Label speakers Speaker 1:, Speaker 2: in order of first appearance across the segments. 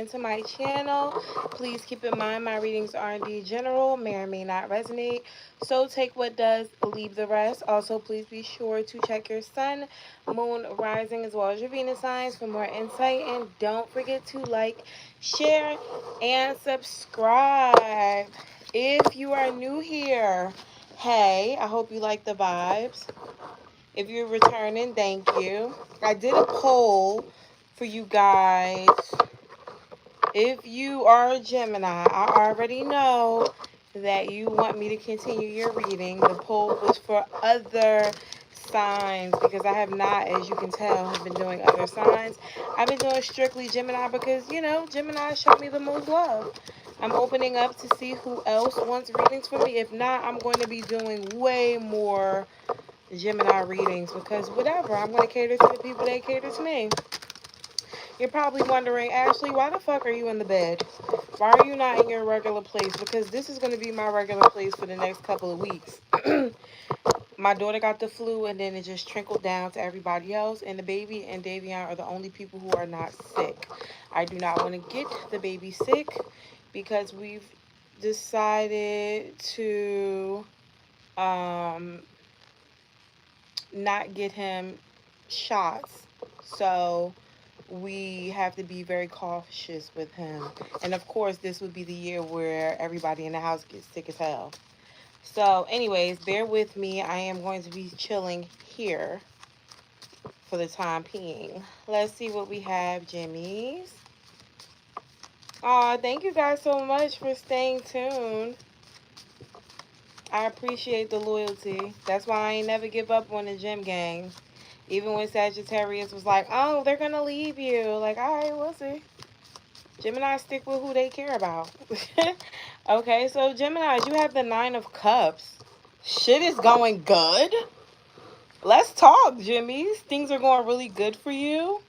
Speaker 1: into my channel. Please keep in mind my readings are indeed general, may or may not resonate. So take what does, leave the rest. Also, please be sure to check your sun, moon, rising, as well as your Venus signs for more insight. And don't forget to like, share, and subscribe. If you are new here, hey, I hope you like the vibes. If you're returning, thank you. I did a poll for you guys. If you are a Gemini, I already know that you want me to continue your reading. The poll was for other signs because I have not, as you can tell, have been doing other signs. I've been doing strictly Gemini because, you know, Gemini showed me the most love. I'm opening up to see who else wants readings for me. If not, I'm going to be doing way more Gemini readings because whatever, I'm going to cater to the people that cater to me. You're probably wondering, Ashley, why the fuck are you in the bed? Why are you not in your regular place? Because this is going to be my regular place for the next couple of weeks. My daughter got the flu and then it just trickled down to everybody else. And the baby and Davion are the only people who are not sick. I do not want to get the baby sick because we've decided to not get him shots. So we have to be very cautious with him. And of course, this would be the year where everybody in the house gets sick as hell. So anyways, bear with me. I am going to be chilling here for the time being. Let's see what we have, Jimmy's. Aw, thank you guys so much for staying tuned. I appreciate the loyalty. That's why I ain't never give up on the gym gang. Even when Sagittarius was like, oh, they're going to leave you. Like, all right, we'll see. Gemini stick with who they care about. Okay, so Gemini, you have the 9 of Cups. Shit is going good. Let's talk, Jimmys. Things are going really good for you.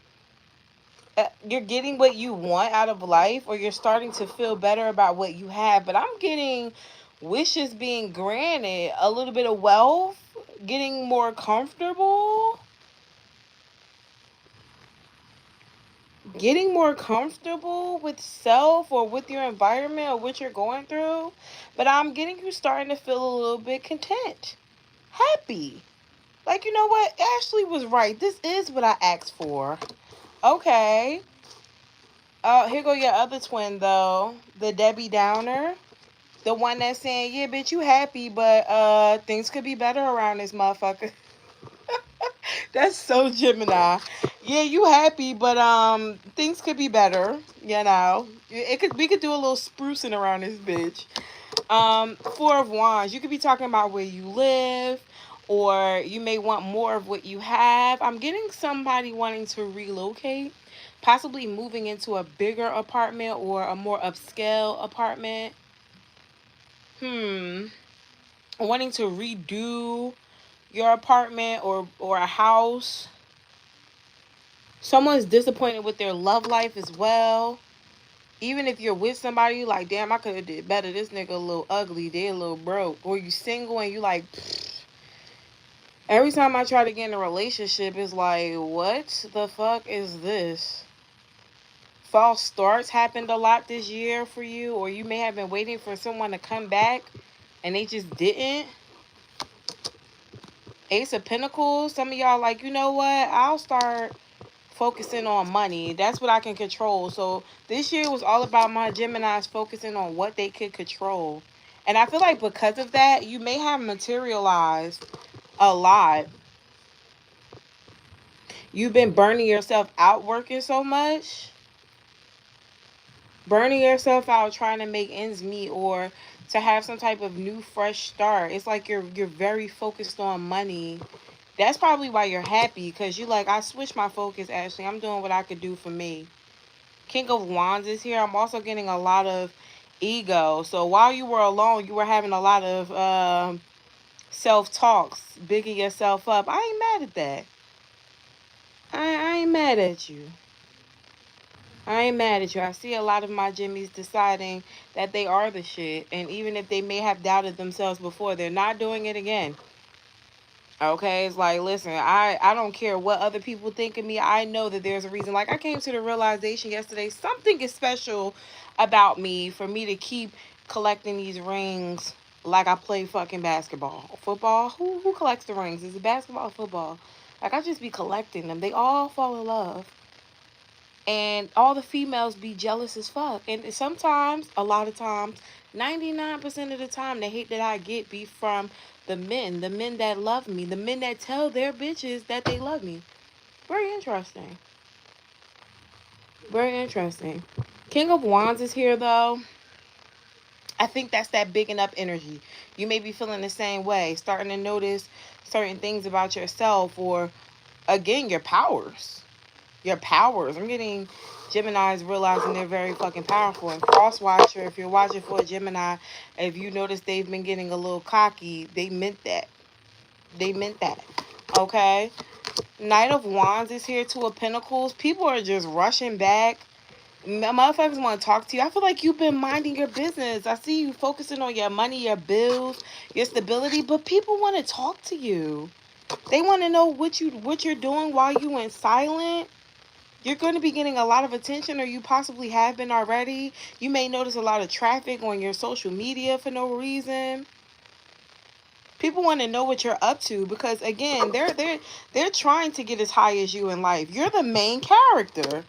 Speaker 1: You're getting what you want out of life, or you're starting to feel better about what you have. But I'm getting wishes being granted, a little bit of wealth, getting more comfortable. Getting more comfortable with self or with your environment or what you're going through. But I'm getting you starting to feel a little bit content, happy. Like, you know what? Ashley was right. This is what I asked for. Okay. Here go your other twin, though. The Debbie Downer. The one that's saying, yeah, bitch, you happy, but things could be better around this motherfucker. That's so Gemini. Yeah, you happy, but things could be better. You know, we could do a little sprucing around this bitch. 4 of Wands. You could be talking about where you live, or you may want more of what you have. I'm getting somebody wanting to relocate, possibly moving into a bigger apartment or a more upscale apartment. Wanting to redo your apartment or a house. Someone's disappointed with their love life as well. Even if you're with somebody, you like, damn, I could have did better. This nigga a little ugly. They a little broke. Or you single and you like, pfft. Every time I try to get in a relationship, it's like, what the fuck is this? False starts happened a lot this year for you. Or you may have been waiting for someone to come back and they just didn't. Ace of Pentacles. Some of y'all like, you know what? I'll start focusing on money. That's what I can control. So this year was all about my Geminis focusing on what they could control. And I feel like because of that, you may have materialized a lot. You've been burning yourself out working so much. Burning yourself out trying to make ends meet or to have some type of new fresh start. It's like you're very focused on money. That's probably why you're happy, because you like, I switched my focus, Ashley. I'm doing what I could do for me. King of Wands is here. I'm also getting a lot of ego. So while you were alone, you were having a lot of self-talks, bigging yourself up. I ain't mad at that. I ain't mad at you. I ain't mad at you. I see a lot of my Jimmies deciding that they are the shit. And even if they may have doubted themselves before, they're not doing it again. Okay, it's like, listen, I don't care what other people think of me. I know that there's a reason. Like, I came to the realization yesterday, something is special about me for me to keep collecting these rings like I play fucking basketball. Football? Who collects the rings? Is it basketball or football? Like, I just be collecting them. They all fall in love. And all the females be jealous as fuck. And sometimes, a lot of times, 99% of the time, the hate that I get be from the men that love me, the men that tell their bitches that they love me. Very interesting. Very interesting. King of Wands is here, though. I think that's that bigging up energy. You may be feeling the same way, starting to notice certain things about yourself, or, again, your powers. Your powers. I'm getting Geminis realizing they're very fucking powerful. And cross watcher, if you're watching for a Gemini, if you notice they've been getting a little cocky, they meant that. They meant that. Okay? Knight of Wands is here. Two of Pentacles. People are just rushing back. Motherfuckers want to talk to you. I feel like you've been minding your business. I see you focusing on your money, your bills, your stability, but people want to talk to you. They want to know what you're doing while you in silent. You're going to be getting a lot of attention, or you possibly have been already. You may notice a lot of traffic on your social media for no reason. People want to know what you're up to because, again, they're trying to get as high as you in life. You're the main character.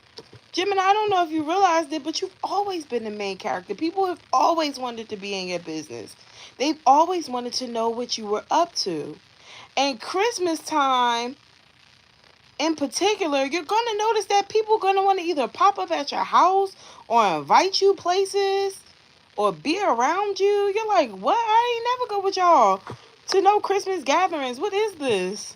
Speaker 1: Gemini, I don't know if you realized it, but you've always been the main character. People have always wanted to be in your business. They've always wanted to know what you were up to. And Christmas time, in particular, you're going to notice that people are going to want to either pop up at your house or invite you places or be around you. You're like, what? I ain't never go with y'all to no Christmas gatherings. What is this?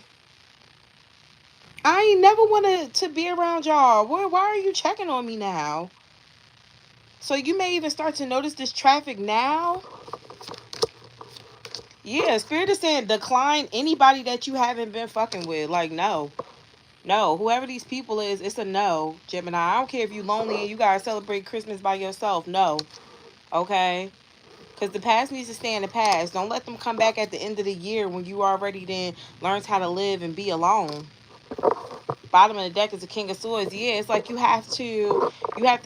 Speaker 1: I ain't never wanted to be around y'all. Why are you checking on me now? So you may even start to notice this traffic now. Yeah, Spirit is saying decline anybody that you haven't been fucking with. Like, no. No, whoever these people is, it's a no, Gemini. I don't care if you lonely and you gotta celebrate Christmas by yourself. No, okay? Because the past needs to stay in the past. Don't let them come back at the end of the year when you already then learned how to live and be alone. Bottom of the deck is the King of Swords. Yeah, it's like you have to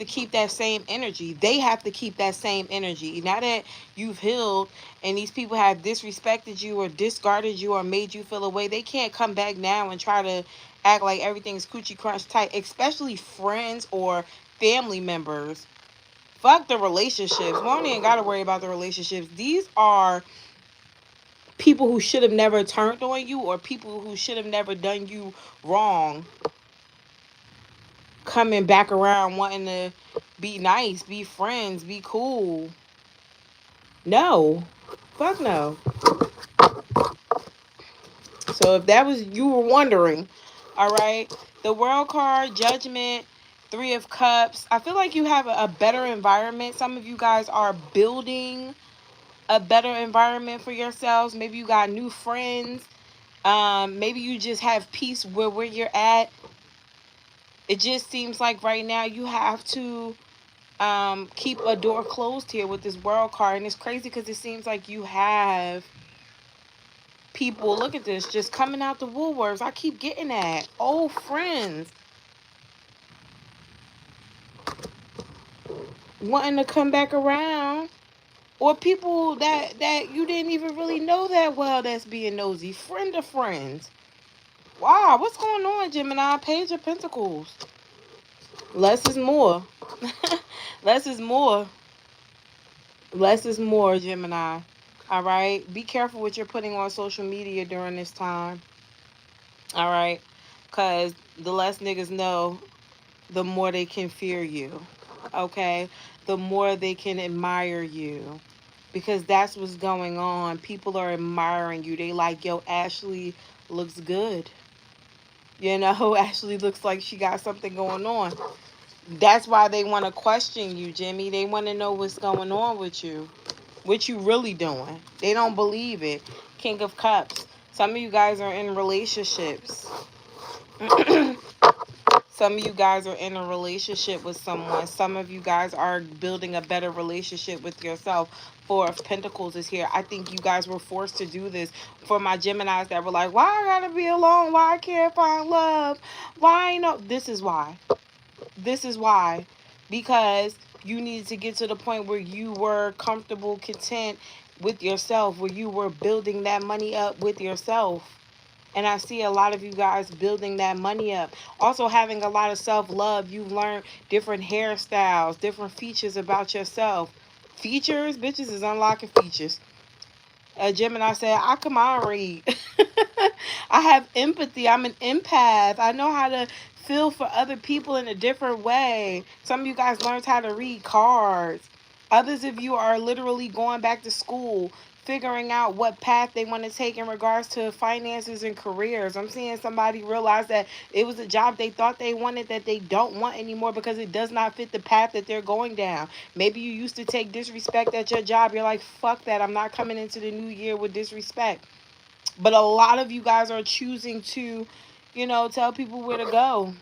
Speaker 1: keep that same energy. They have to keep that same energy. Now that you've healed and these people have disrespected you or discarded you or made you feel away, they can't come back now and try to act like everything's coochie crunch tight, especially friends or family members. Fuck the relationships. We don't even got to worry about the relationships. These are people who should have never turned on you or people who should have never done you wrong coming back around wanting to be nice, be friends, be cool. No. Fuck no. So if that was you were wondering, all right, the World card, Judgment, Three of Cups. I feel like you have a better environment. Some of you guys are building a better environment for yourselves. Maybe you got new friends. Maybe you just have peace where you're at. It just seems like right now you have to keep a door closed here with this World card. And it's crazy because it seems like you have people, look at this, just coming out the woodworks. I keep getting that. Old friends wanting to come back around. Or people that you didn't even really know that well that's being nosy. Friend of friends. Wow, what's going on, Gemini? Page of Pentacles. Less is more. Less is more. Less is more, Gemini. All right? Be careful what you're putting on social media during this time. All right? Because the less niggas know, the more they can fear you. Okay? The more they can admire you. Because that's what's going on. People are admiring you. They like, yo, Ashley looks good. You know, Ashley looks like she got something going on. That's why they want to question you, Jimmy. They want to know what's going on with you. What you really doing. They don't believe it. King of Cups. Some of you guys are in relationships. Some of you guys are in a relationship with someone. Some of you guys are building a better relationship with yourself. Four of Pentacles is here. I think you guys were forced to do this. For my Geminis that were like, why I gotta be alone? Why I can't find love? Why no? This is why. This is why. Because you needed to get to the point where you were comfortable, content with yourself, where you were building that money up with yourself. And I see a lot of you guys building that money up. Also having a lot of self-love. You've learned different hairstyles, different features about yourself. Features? Bitches is unlocking features. Gemini said, I come on read. I have empathy. I'm an empath. I know how to feel for other people in a different way. Some of you guys learned how to read cards. Others of you are literally going back to school, figuring out what path they want to take in regards to finances and careers. I'm seeing somebody realize that it was a job they thought they wanted that they don't want anymore because it does not fit the path that they're going down. Maybe you used to take disrespect at your job. You're like, fuck that. I'm not coming into the new year with disrespect. But a lot of you guys are choosing to, tell people where to go.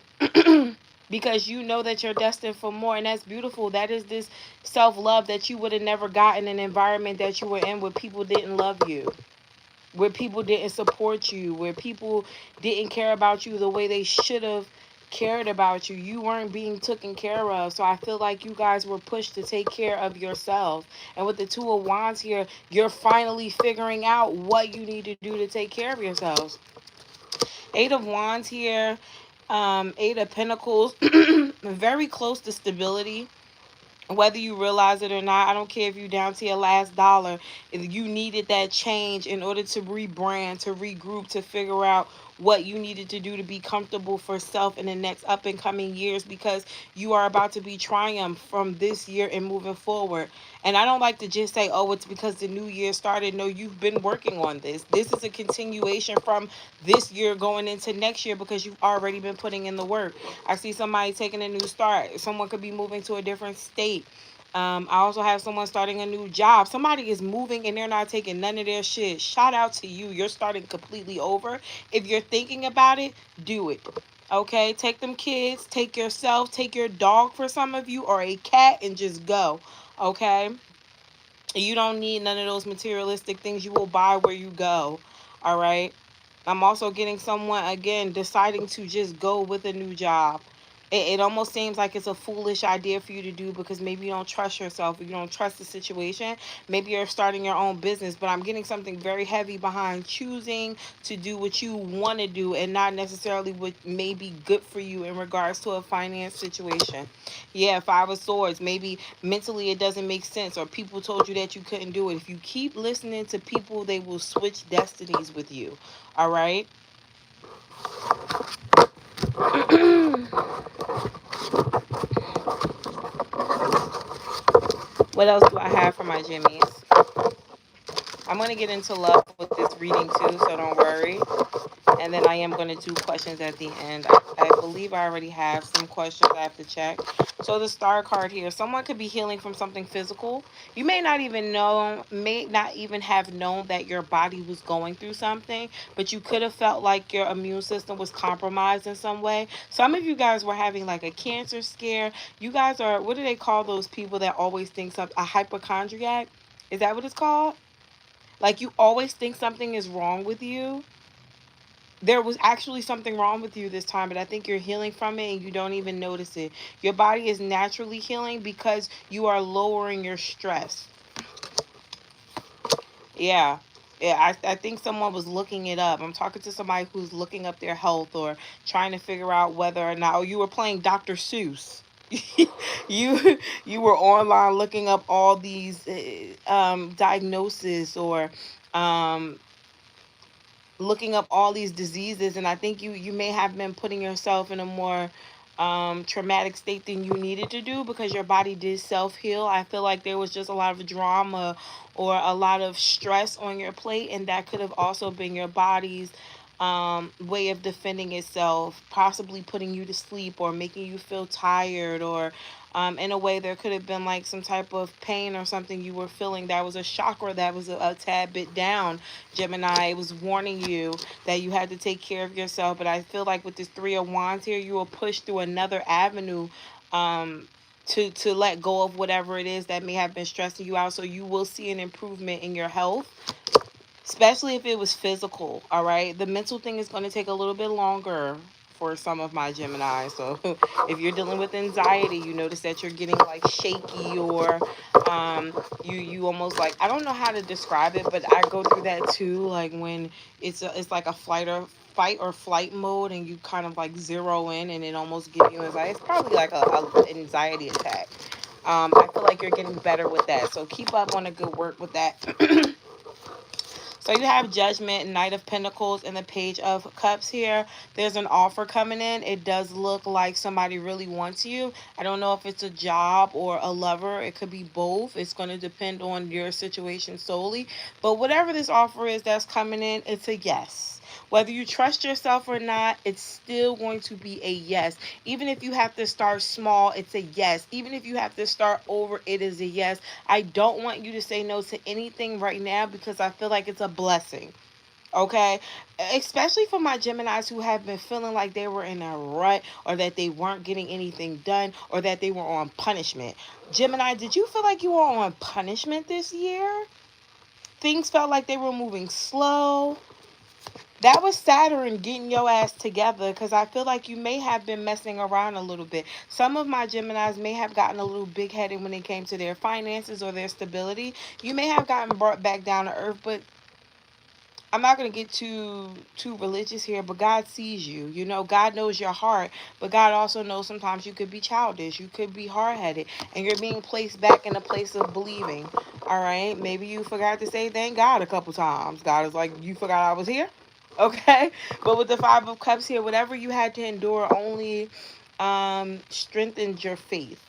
Speaker 1: Because you know that you're destined for more, and that's beautiful. That is this self-love that you would have never gotten in an environment that you were in where people didn't love you, where people didn't support you, where people didn't care about you the way they should have cared about you. You weren't being taken care of. So I feel like you guys were pushed to take care of yourself. And with the Two of Wands here, you're finally figuring out what you need to do to take care of yourselves. Eight of Wands here, Eight of Pentacles, very close to stability. Whether you realize it or not, I don't care if you're down to your last dollar. If you needed that change in order to rebrand, to regroup, to figure out what you needed to do to be comfortable for self in the next up and coming years, because you are about to be triumph from this year and moving forward. And I don't like to just say, oh, it's because the new year started. No, you've been working on this. This is a continuation from this year going into next year because you've already been putting in the work. I see somebody taking a new start. Someone could be moving to a different state. I also have someone starting a new job. Somebody is moving and they're not taking none of their shit. Shout out to you. You're starting completely over. If you're thinking about it, do it. Okay? Take them kids, take yourself, take your dog for some of you, or a cat, and just go. Okay? You don't need none of those materialistic things. You will buy where you go. All right? I'm also getting someone, again, deciding to just go with a new job. It almost seems like it's a foolish idea for you to do because maybe you don't trust yourself or you don't trust the situation. Maybe you're starting your own business, but I'm getting something very heavy behind choosing to do what you want to do and not necessarily what may be good for you in regards to a finance situation. Yeah, Five of Swords. Maybe mentally it doesn't make sense, or people told you that you couldn't do it. If you keep listening to people, they will switch destinies with you. All right? What else do I have for my Jimmies? I'm going to get into love with this reading too, so don't worry. And then I am going to do questions at the end. I believe I already have some questions I have to check. So the star card here, someone could be healing from something physical. You may not even have known that your body was going through something, but you could have felt like your immune system was compromised in some way. Some of you guys were having like a cancer scare. You guys are, what do they call those people that always think something, a hypochondriac? Is that what it's called? Like you always think something is wrong with you. There was actually something wrong with you this time, but I think you're healing from it and you don't even notice it. Your body is naturally healing because you are lowering your stress. Yeah. Yeah, I think someone was looking it up. I'm talking to somebody who's looking up their health or trying to figure out whether or not, oh, you were playing Dr. Seuss. You were online looking up all these diagnoses, or um, looking up all these diseases, and I think you may have been putting yourself in a more traumatic state than you needed to do because your body did self-heal. I feel like there was just a lot of drama or a lot of stress on your plate, and that could have also been your body's way of defending itself, possibly putting you to sleep or making you feel tired, or in a way there could have been like some type of pain or something you were feeling that was a chakra that was a tad bit down, Gemini. It was warning you that you had to take care of yourself. But I feel like with this Three of Wands here, you will push through another avenue, to let go of whatever it is that may have been stressing you out. So you will see an improvement in your health, especially if it was physical. All right, the mental thing is going to take a little bit longer for some of my Gemini. So if you're dealing with anxiety, you notice that you're getting like shaky, or you almost like, I don't know how to describe it, but I go through that too, like when it's like a fight or flight mode, and you kind of like zero in, and it almost gives you anxiety. It's probably like a anxiety attack. I feel like you're getting better with that, so keep up on the good work with that. So you have Judgment, Knight of Pentacles, and the Page of Cups here. There's an offer coming in. It does look like somebody really wants you. I don't know if it's a job or a lover. It could be both. It's going to depend on your situation solely. But whatever this offer is that's coming in, it's a yes. Whether you trust yourself or not, it's still going to be a yes. Even if you have to start small, it's a yes. Even if you have to start over, it is a yes. I don't want you to say no to anything right now, because I feel like it's a blessing. Okay, especially for my Geminis who have been feeling like they were in a rut, or that they weren't getting anything done, or that they were on punishment. Gemini, did you feel like you were on punishment this year? Things felt like they were moving slow. That was Saturn getting your ass together, because I feel like you may have been messing around a little bit. Some of my Geminis may have gotten a little big headed when it came to their finances or their stability. You may have gotten brought back down to earth, but I'm not going to get too religious here, but God sees you. You know, God knows your heart, but God also knows sometimes you could be childish, you could be hard-headed, and you're being placed back in a place of believing. All right, maybe you forgot to say thank God a couple times. God is like, you forgot I was here? Okay. But with the Five of Cups here, whatever you had to endure only strengthened your faith,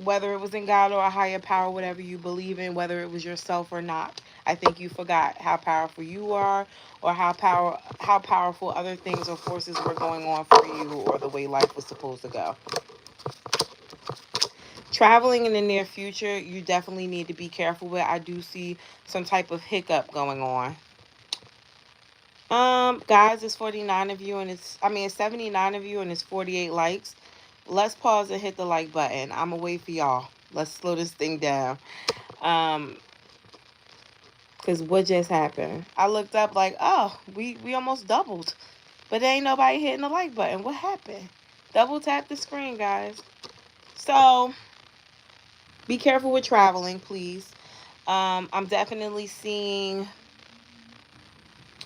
Speaker 1: whether it was in God or a higher power, whatever you believe in, whether it was yourself or not. I think you forgot how powerful you are, or how powerful other things or forces were going on for you, or the way life was supposed to go. Traveling in the near future, you definitely need to be careful with. I do see some type of hiccup going on. Guys, it's 49 of you, and it's 79 of you, and it's 48 likes. Let's pause and hit the like button. I'm gonna wait for y'all. Let's slow this thing down. Because what just happened? I looked up like, oh, we almost doubled. But there ain't nobody hitting the like button. What happened? Double tap the screen, guys. So, be careful with traveling, please. I'm definitely seeing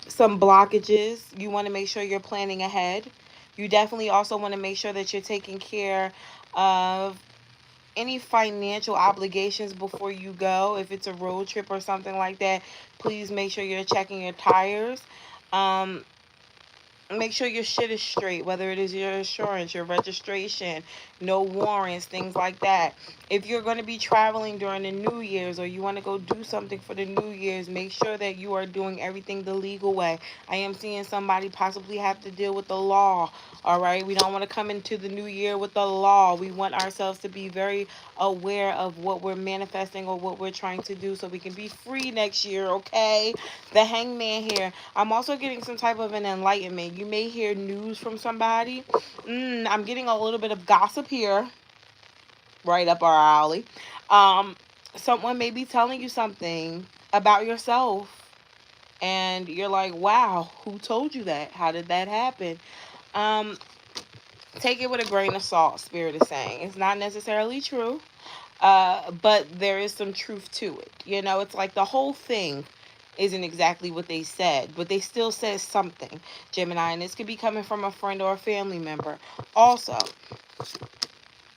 Speaker 1: some blockages. You want to make sure you're planning ahead. You definitely also want to make sure that you're taking care of any financial obligations before you go. If it's a road trip or something like that, please make sure you're checking your tires. Um, Make sure your shit is straight, whether it is your insurance, your registration, no warrants, things like that. If you're going to be traveling during the New Year's, or you want to go do something for the New Year's, make sure that you are doing everything the legal way. I am seeing somebody possibly have to deal with the law. All right, we don't want to come into the new year with the law. We want ourselves to be very aware of what we're manifesting or what we're trying to do, so we can be free next year. Okay, the Hangman here. I'm also getting some type of an enlightenment. You may hear news from somebody. I'm getting a little bit of gossip here, right up our alley. Someone may be telling you something about yourself, and you're like, wow, who told you that? How did that happen? Um, Take it with a grain of salt, Spirit is saying. It's not necessarily true, but there is some truth to it. You know, it's like the whole thing isn't exactly what they said, but they still said something, Gemini, and this could be coming from a friend or a family member. Also,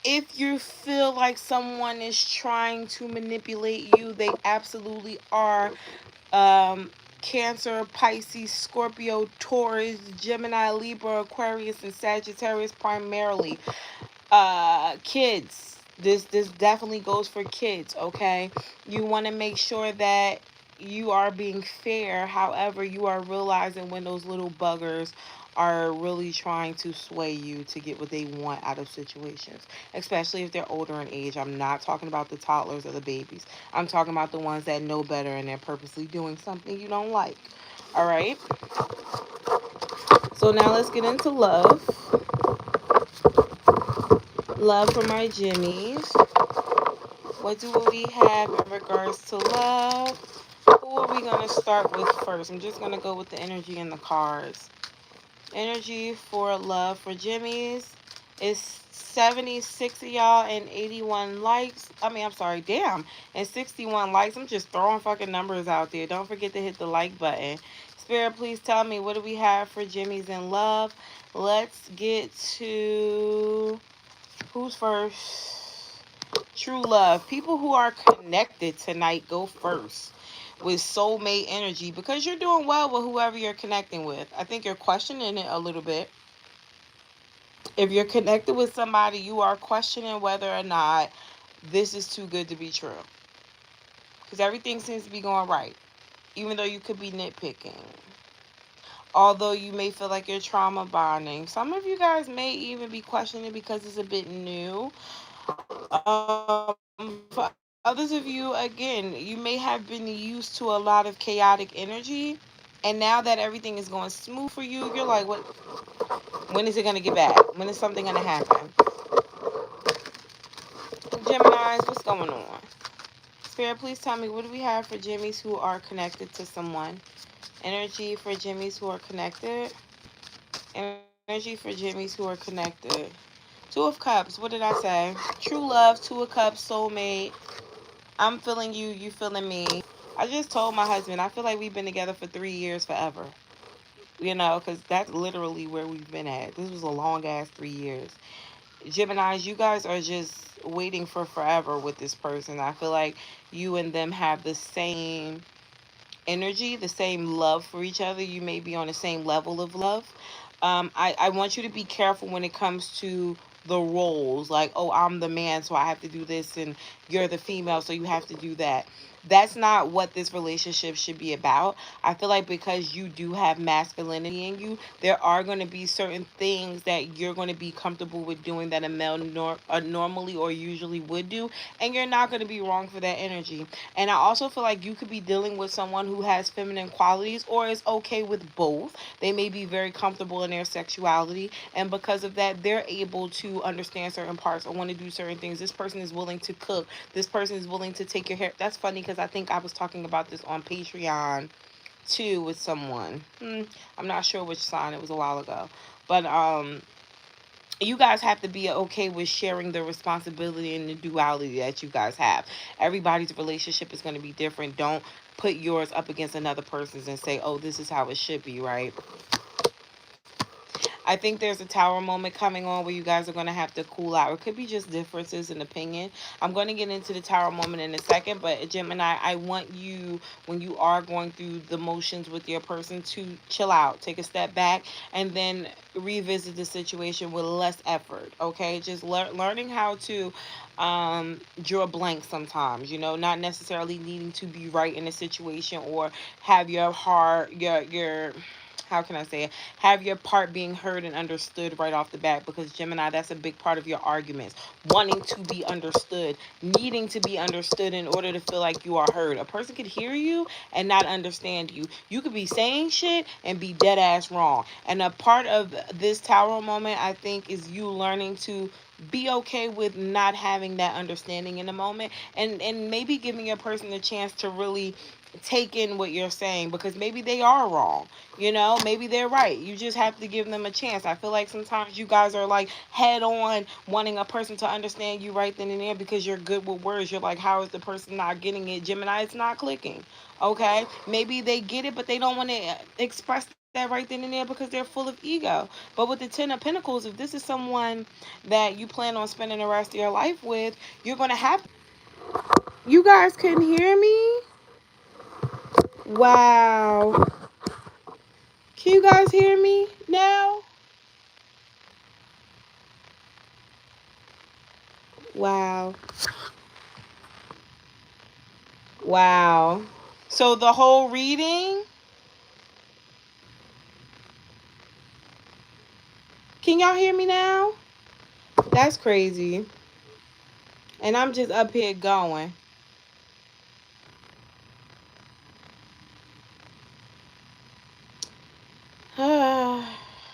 Speaker 1: if you feel like someone is trying to manipulate you, they absolutely are. Cancer, Pisces, Scorpio, Taurus, Gemini, Libra, Aquarius, and Sagittarius primarily. Kids. This definitely goes for kids, okay? You want to make sure that you are being fair. However, you are realizing when those little buggers are really trying to sway you to get what they want out of situations, especially if they're older in age. I'm not talking about the toddlers or the babies. I'm talking about the ones that know better and they're purposely doing something you don't like. All right. So now let's get into love. Love for my Jimmies. What do we have in regards to love? Who are we going to start with first? I'm just going to go with the energy in the cards. Energy for love for Jimmy's is 76 of y'all and 81 likes. I'm sorry, damn. And 61 likes. I'm just throwing fucking numbers out there. Don't forget to hit the like button. Spirit, please tell me, what do we have for Jimmy's in love? Let's get to who's first? True love. People who are connected tonight go first with soulmate energy because you're doing well with whoever you're connecting with. I think you're questioning it a little bit. If you're connected with somebody, you are questioning whether or not this is too good to be true. Because everything seems to be going right, even though you could be nitpicking. Although you may feel like you're trauma bonding. Some of you guys may even be questioning because it's a bit new. For others of you, again, you may have been used to a lot of chaotic energy. And now that everything is going smooth for you, you're like, what? When is it going to get bad? When is something going to happen? Geminis, what's going on? Spirit, please tell me, what do we have for Jimmys who are connected to someone? Energy for Jimmys who are connected. Energy for Jimmys who are connected. Two of Cups, what did I say? True love, Two of Cups, soulmate. I'm feeling you, you feeling me. I just told my husband, I feel like we've been together for 3 years forever. Because that's literally where we've been at. This was a long ass 3 years. Geminis, you guys are just waiting for forever with this person. I feel like you and them have the same energy, the same love for each other. You may be on the same level of love. I want you to be careful when it comes to the roles. Like, oh, I'm the man, so I have to do this, and you're the female, so you have to do that. That's not what this relationship should be about. I feel like because you do have masculinity in you, there are going to be certain things that you're going to be comfortable with doing that a male normally or usually would do, and you're not going to be wrong for that energy. And I also feel like you could be dealing with someone who has feminine qualities or is okay with both. They may be very comfortable in their sexuality, and because of that, they're able to understand certain parts or want to do certain things. This person is willing to cook. This person is willing to take your hair. That's funny because I think I was talking about this on Patreon too with someone. I'm not sure which sign. It was a while ago, but you guys have to be okay with sharing the responsibility and the duality that you guys have. Everybody's relationship is going to be different. Don't put yours up against another person's and say, oh, this is how it should be, right? I think there's a tower moment coming on where you guys are going to have to cool out. It could be just differences in opinion. I'm going to get into the tower moment in a second, but Gemini, I want you, when you are going through the motions with your person, to chill out, take a step back, and then revisit the situation with less effort, okay? Just learning how to draw blank sometimes, not necessarily needing to be right in a situation or have your heart, your how can I say it? Have your part being heard and understood right off the bat, because Gemini, that's a big part of your arguments. Wanting to be understood, needing to be understood in order to feel like you are heard. A person could hear you and not understand you. You could be saying shit and be dead ass wrong. And a part of this tower moment, I think, is you learning to be okay with not having that understanding in the moment, and maybe giving your person a chance to really take in what you're saying, because maybe they are wrong. Maybe they're right. You just have to give them a chance. I feel like sometimes you guys are like head on wanting a person to understand you right then and there because you're good with words. You're like, how is the person not getting it? Gemini, it's not clicking. Okay? Maybe they get it, but they don't want to express that right then and there because they're full of ego. But with the 10 of Pentacles, if this is someone that you plan on spending the rest of your life with, you're going to have. You guys couldn't hear me? Wow. Can you guys hear me now? Wow. Wow. So the whole reading, can y'all hear me now? That's crazy. And I'm just up here going. All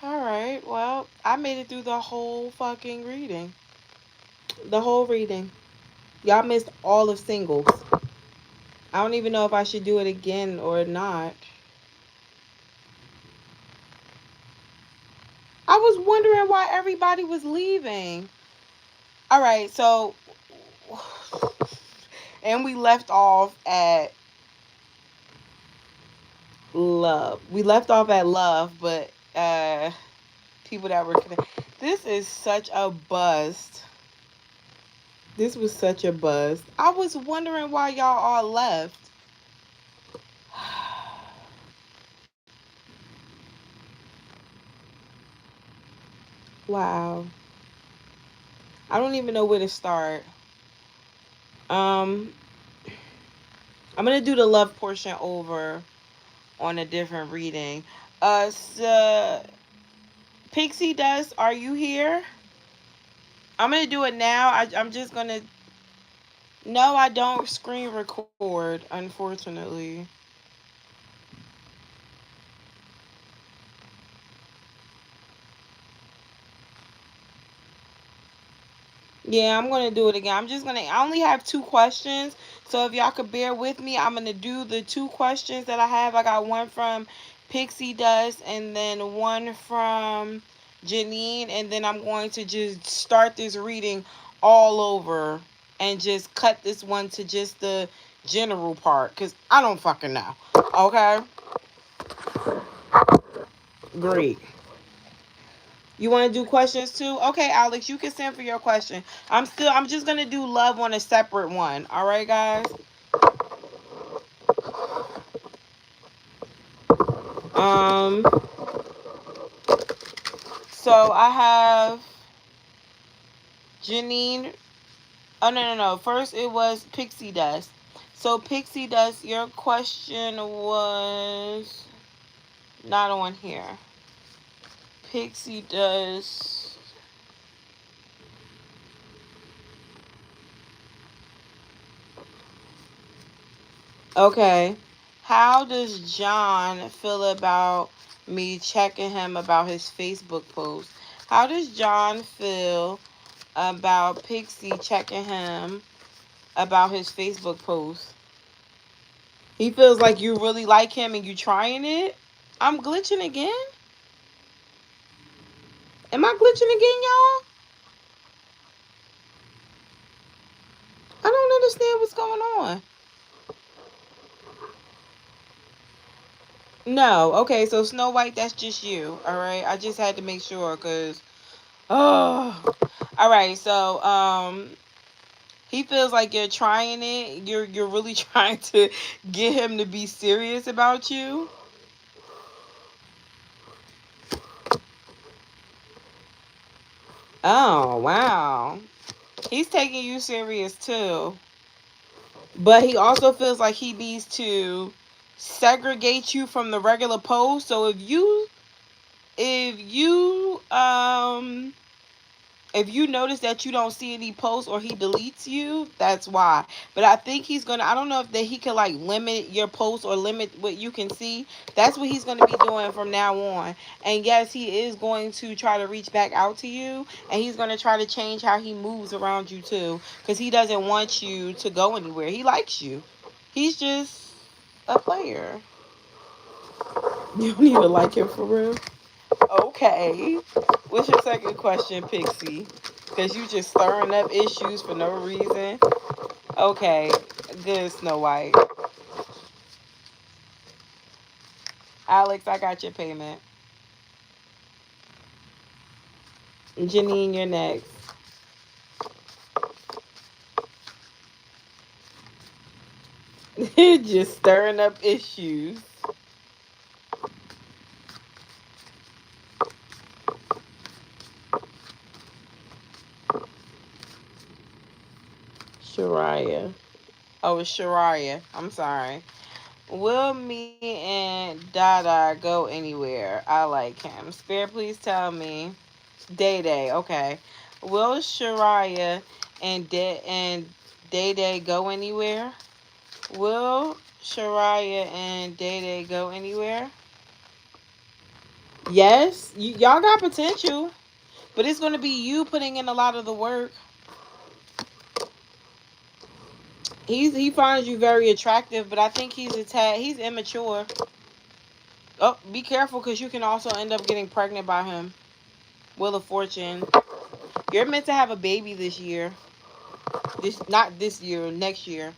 Speaker 1: right. Well, I made it through the whole fucking reading. The whole reading. Y'all missed all of singles. I don't even know if I should do it again or not. I was wondering why everybody was leaving. All right, so and we left off at love. We left off at love, but people that were connected. This is such a bust. This was such a bust. I was wondering why y'all all left. Wow. I don't even know where to start. Um, I'm gonna do the love portion over on a different reading. So Pixie Dust, are you here? I'm gonna do it now. I'm just gonna. No, I don't screen record, unfortunately. Yeah, I'm gonna do it again. I only have two questions. So if y'all could bear with me, I'm gonna do the two questions that I have. I got one from Pixie Dust and then one from Janine, and then I'm going to just start this reading all over and just cut this one to just the general part because I don't fucking know. Okay? Great. You want to do questions too? Okay, Alex, you can send for your question. I'm just going to do love on a separate one. All right, guys? Um, so I have Janine. Oh, no, no, no. First, it was Pixie Dust. So, Pixie Dust, your question was not on here. Pixie Dust. Okay. How does John feel about me checking him about his Facebook post? How does John feel about Pixie checking him about his Facebook post? He feels like you really like him and you trying it? I'm glitching again? Am I glitching again, y'all? I don't understand what's going on. No. Okay, so Snow White, that's just you. All right. I just had to make sure because oh. All right. So he feels like you're trying it. You're really trying to get him to be serious about you. Oh, wow. He's taking you serious too. But he also feels like he needs to segregate you from the regular post. So if you notice that you don't see any posts or he deletes you, that's why. But I think he's gonna. I don't know if that he can like limit your posts or limit what you can see. That's what he's gonna be doing from now on. And yes, he is going to try to reach back out to you, and he's gonna try to change how he moves around you too, because he doesn't want you to go anywhere. He likes you. He's just a player. You don't even like him for real. Okay. What's your second question, Pixie? Because you just stirring up issues for no reason. Okay. Good, Snow White. Alex, I got your payment. Janine, you're next. Just stirring up issues. Shariah. Oh, it's Shariah. I'm sorry. Will me and Dada go anywhere? I like him. Spirit, please tell me. Day Day, okay. Will Shariah and Day Day go anywhere? Will Shariah and Day Day go anywhere? Yes, y'all got potential, but it's gonna be you putting in a lot of the work. He finds you very attractive, but I think he's immature. Oh, be careful because you can also end up getting pregnant by him. Wheel of Fortune. You're meant to have a baby this year. Not this year, next year.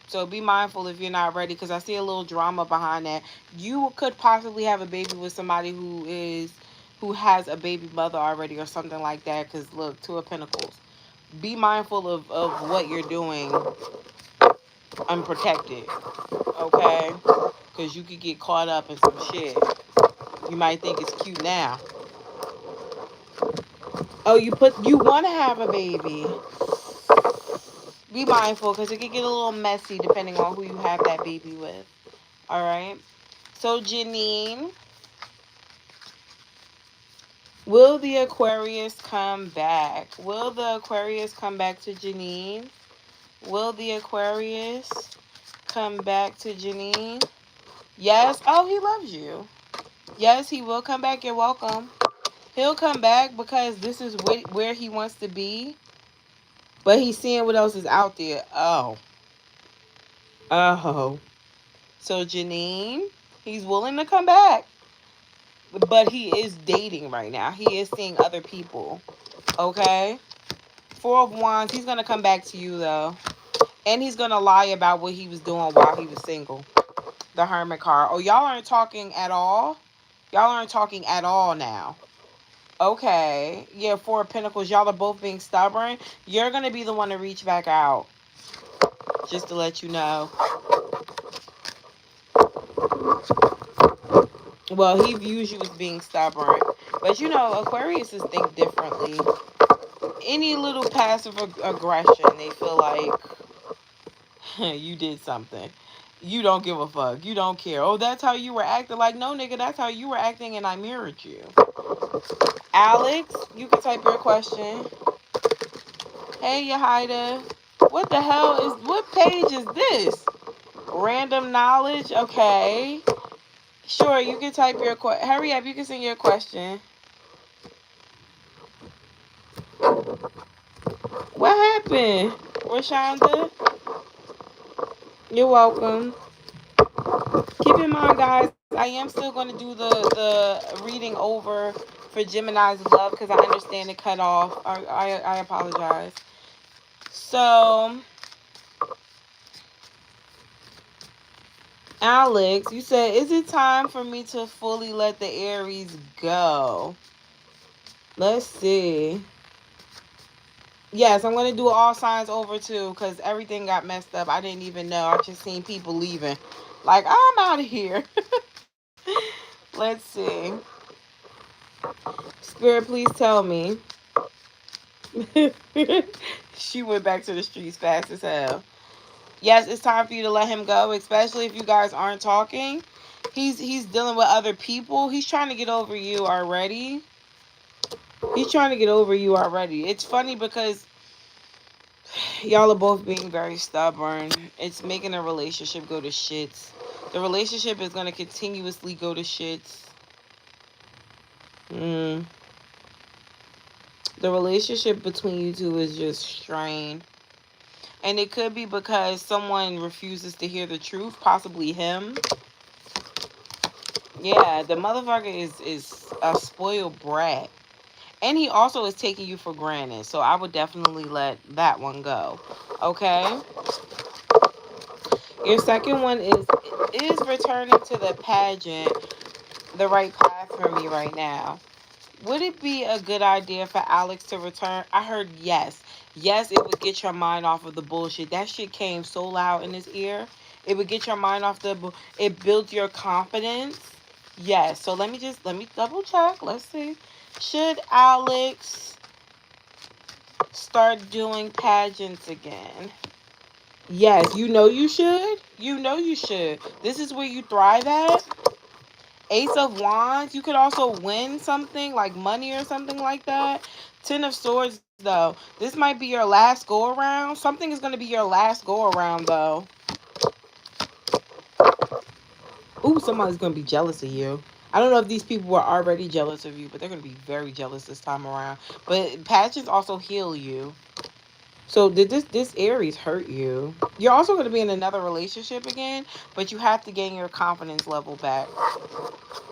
Speaker 1: So be mindful if you're not ready, because I see a little drama behind that. You could possibly have a baby with somebody who has a baby mother already or something like that. Because look, Two of Pentacles. Be mindful of what you're doing unprotected, okay? Because you could get caught up in some shit. You might think it's cute now. Oh, you want to have a baby. Be mindful because it could get a little messy depending on who you have that baby with. All right. So, Janine, will the Aquarius come back? Will the Aquarius come back to Janine? Will the Aquarius come back to Janine? Yes. Oh, he loves you. Yes, he will come back. You're welcome. He'll come back because this is where he wants to be. But he's seeing what else is out there. Oh. Oh. So, Janine, he's willing to come back. But he is dating right now. He is seeing other people. Okay? Four of Wands. He's going to come back to you, though. And he's going to lie about what he was doing while he was single. The Hermit card. Oh, y'all aren't talking at all? Y'all aren't talking at all now. Okay. Yeah, Four of Pentacles. Y'all are both being stubborn. You're going to be the one to reach back out. Just to let you know. Well, he views you as being stubborn. But you know, Aquariuses think differently. Any little passive aggression, they feel like you did something. You don't give a fuck. You don't care. Oh, that's how you were acting. Like, no, nigga, that's how you were acting, and I mirrored you. Alex, you can type your question. Hey, Yahida. What the hell is, what page is this? Random knowledge? Okay. Sure, you can type your question. Hurry up, you can send your question. What happened? Rashonda? You're welcome. Keep in mind, guys, I am still going to do the reading over for Gemini's love because I understand it cut off. I apologize. So, Alex, you said, is it time for me to fully let the Aries go? Let's see. Yes, I'm going to do all signs over too because everything got messed up. I didn't even know. I just seen people leaving. Like, I'm out of here. Let's see. Spirit, please tell me. She went back to the streets fast as hell. Yes, it's time for you to let him go, especially if you guys aren't talking. He's dealing with other people. He's trying to get over you already. He's trying to get over you already. It's funny because y'all are both being very stubborn. It's making a relationship go to shits. The relationship is going to continuously go to shits. The relationship between you two is just strained. And it could be because someone refuses to hear the truth, possibly him. Yeah, the motherfucker is a spoiled brat. And he also is taking you for granted. So I would definitely let that one go. Okay? Your second one is returning to the pageant the right path for me right now? Would it be a good idea for Alex to return? I heard yes. Yes, it would get your mind off of the bullshit. That shit came so loud in his ear. It would get your mind off it built your confidence. Yes. So let me double check. Let's see. Should Alex start doing pageants again? Yes, you know you should. You know you should. This is where you thrive at. Ace of Wands, you could also win something like money or something like that. Ten of Swords, though. This might be your last go around. Something is going to be your last go around, though. Ooh, somebody's going to be jealous of you. I don't know if these people were already jealous of you, but they're going to be very jealous this time around. But patches also heal you. So did this Aries hurt you? You're also going to be in another relationship again, but you have to gain your confidence level back.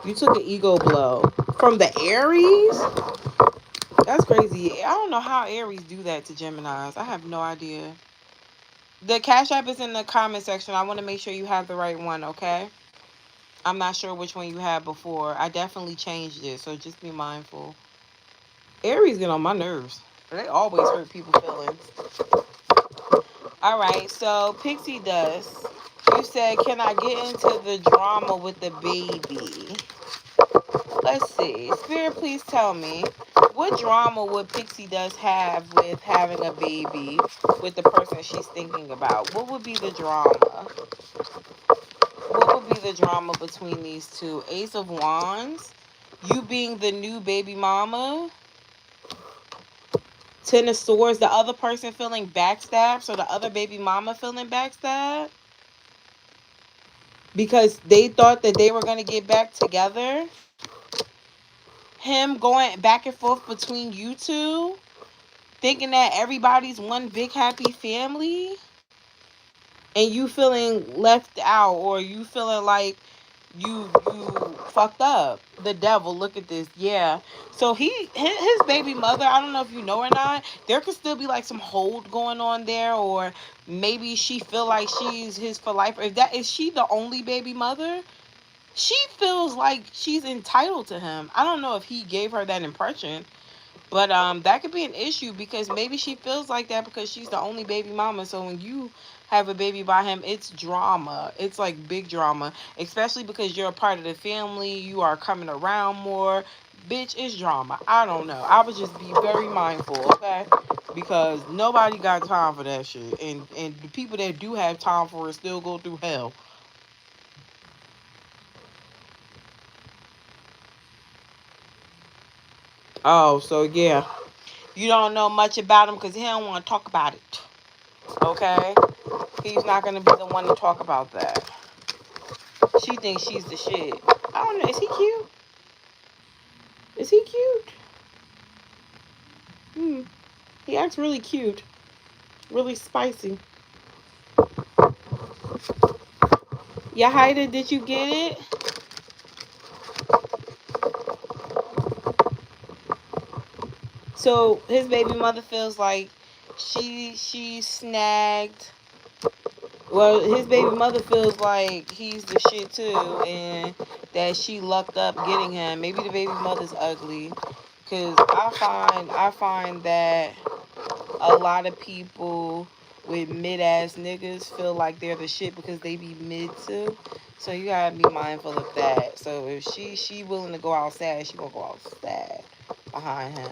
Speaker 1: You took an ego blow from the Aries. That's crazy. I don't know how Aries do that to Geminis. I have no idea. The Cash App is in the comment section. I want to make sure you have the right one, okay? I'm not sure which one you had before. I definitely changed it, so just be mindful. Aries get on my nerves. They always hurt people's feelings. All right, so Pixie Dust. You said, can I get into the drama with the baby? Let's see. Spirit, please tell me, what drama would Pixie Dust have with having a baby with the person she's thinking about? What would be the drama? What would be the drama between these two? Ace of Wands, you being the new baby mama. Ten of Swords, the other person feeling backstabbed, so the other baby mama feeling backstabbed because they thought that they were going to get back together. Him going back and forth between you two, thinking that everybody's one big happy family, and you feeling left out, or you feeling like you fucked up. The devil, look at this. Yeah. So his baby mother, I don't know if you know or not, there could still be like some hold going on there, or maybe she feel like she's his for life. If that is she the only baby mother, she feels like she's entitled to him. I don't know if he gave her that impression, but that could be an issue because maybe she feels like that because she's the only baby mama. So when you have a baby by him, it's drama. It's like big drama, especially because you're a part of the family. You are coming around more. Bitch, it's drama. I don't know. I would just be very mindful, okay? Because nobody got time for that shit. And the people that do have time for it still go through hell. Oh, so yeah. You don't know much about him because he don't want to talk about it. Okay? He's not going to be the one to talk about that. She thinks she's the shit. I don't know. Is he cute? Is he cute? Hmm. He acts really cute. Really spicy. Yahida, did you get it? So his baby mother feels like she snagged. Well, his baby mother feels like he's the shit too, and that she lucked up getting him. Maybe the baby mother's ugly, cause I find that a lot of people with mid ass niggas feel like they're the shit because they be mid too. So you gotta be mindful of that. So if she willing to go outside, she gonna go outside behind him.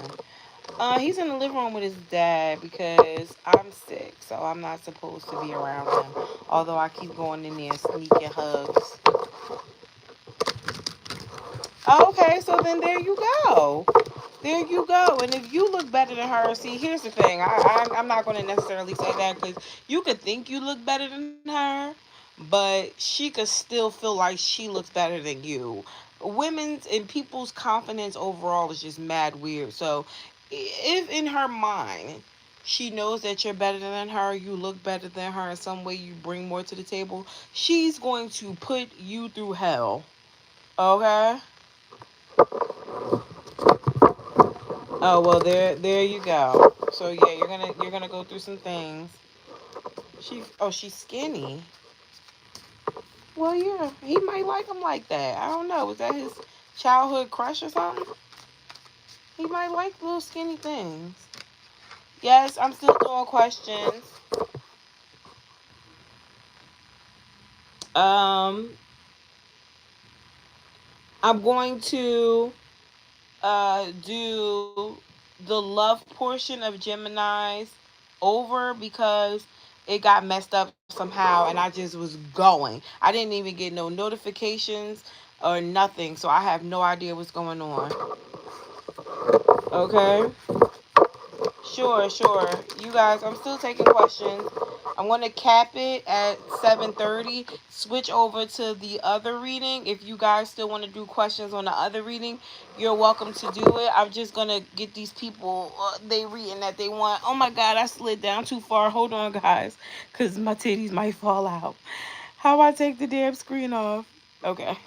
Speaker 1: He's in the living room with his dad because I'm sick, so I'm not supposed to be around him. Although I keep going in there and sneaking hugs. Okay, so then there you go. There you go. And if you look better than her, see, here's the thing. I'm not going to necessarily say that because you could think you look better than her, but she could still feel like she looks better than you. Women's and people's confidence overall is just mad weird. So if in her mind she knows that you're better than her, you look better than her in some way, you bring more to the table, she's going to put you through hell. Okay? Oh well, there you go. So yeah, you're gonna go through some things. She's skinny. Well, yeah, he might like him like that. I don't know. Was that his childhood crush or something? He might like little skinny things. Yes, I'm still doing questions. Um, I'm going to do the love portion of Gemini's over because it got messed up somehow, and I just was going. I didn't even get no notifications or nothing, so I have no idea what's going on. Okay. Sure, sure. You guys, I'm still taking questions. I'm going to cap it at 7:30. Switch over to the other reading. If you guys still want to do questions on the other reading, you're welcome to do it. I'm just going to get these people, they reading that they want. Oh my God, I slid down too far. Hold on, guys, because my titties might fall out. How I take the damn screen off? Okay.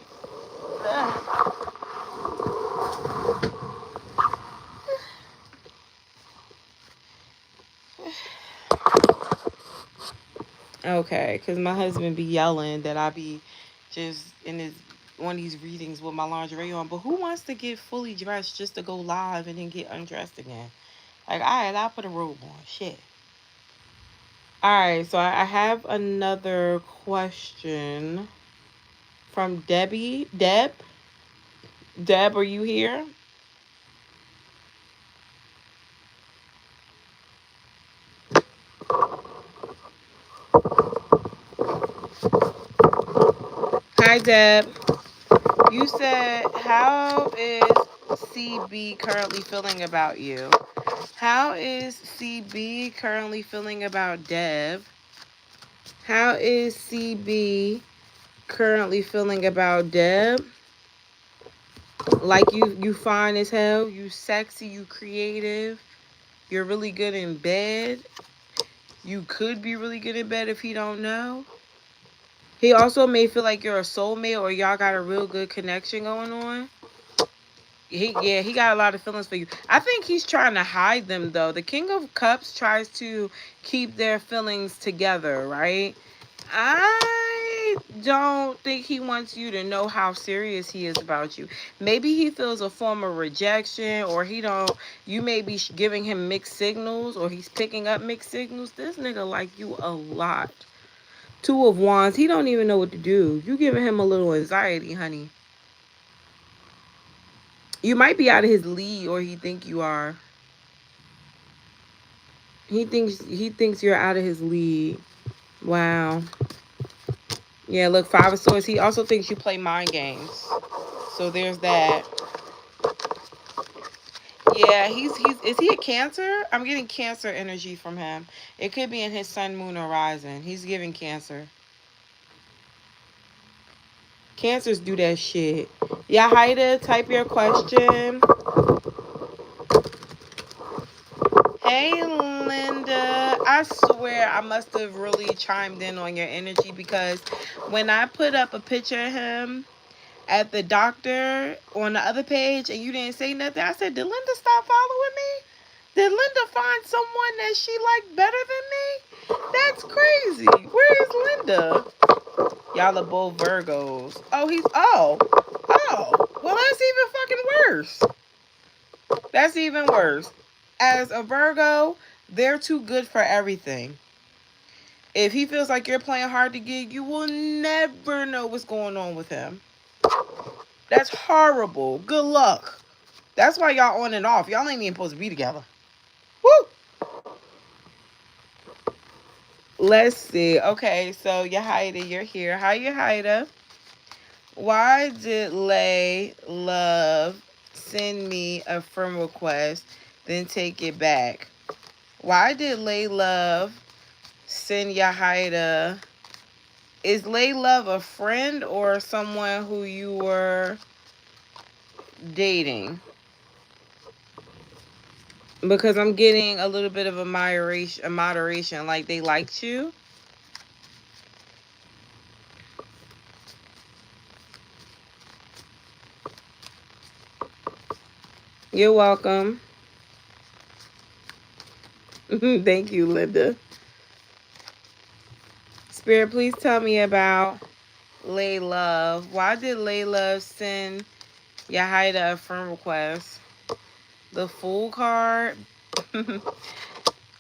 Speaker 1: Okay, because my husband be yelling that I be just in his one of these readings with my lingerie on. But who wants to get fully dressed just to go live and then get undressed again? Like, all right, I'll put a robe on. Shit. All right, so I have another question from Debbie. Deb, are you here? Hi, Deb. You said, how is CB currently feeling about you? How is CB currently feeling about Deb? How is CB currently feeling about Deb? Like, you fine as hell, you sexy, you creative, you're really good in bed. You could be really good in bed if he don't know. He also may feel like you're a soulmate or y'all got a real good connection going on. He got a lot of feelings for you. I think he's trying to hide them though. The King of Cups tries to keep their feelings together, right? I don't think he wants you to know how serious he is about you. Maybe he feels a form of rejection, or he don't. You may be giving him mixed signals, or he's picking up mixed signals. This nigga like you a lot. Two of Wands. He don't even know what to do. You giving him a little anxiety, honey. You might be out of his league, or he think you are. He thinks you're out of his league. Wow. Yeah, look, Five of Swords. He also thinks you play mind games. So there's that. Yeah, he's is he a Cancer? I'm getting Cancer energy from him. It could be in his sun, moon, or rising. He's giving Cancer. Cancers do that shit. Yeah, Haida, type your question. Hey, Linda. I swear I must have really chimed in on your energy, because when I put up a picture of him at the doctor on the other page and you didn't say nothing, I said, did Linda stop following me? Did Linda find someone that she liked better than me? That's crazy. Where is Linda? Y'all are both Virgos. Oh. Well, that's even fucking worse. That's even worse. As a Virgo, they're too good for everything. If he feels like you're playing hard to get, you will never know what's going on with him. That's horrible. Good luck. That's why y'all on and off. Y'all ain't even supposed to be together. Woo! Let's see. Okay, so Yahida, you're here. Hi, Yahida. Why did Lay Love send me a friend request, then take it back? Why did Lay Love send Yahida? Is Lay Love a friend or someone who you were dating? Because I'm getting a little bit of a moderation, like they liked you. You're welcome. Thank you, Linda. Spirit, please tell me about Lay Love. Why did Lay Love send Yahida a friend request? The Fool card.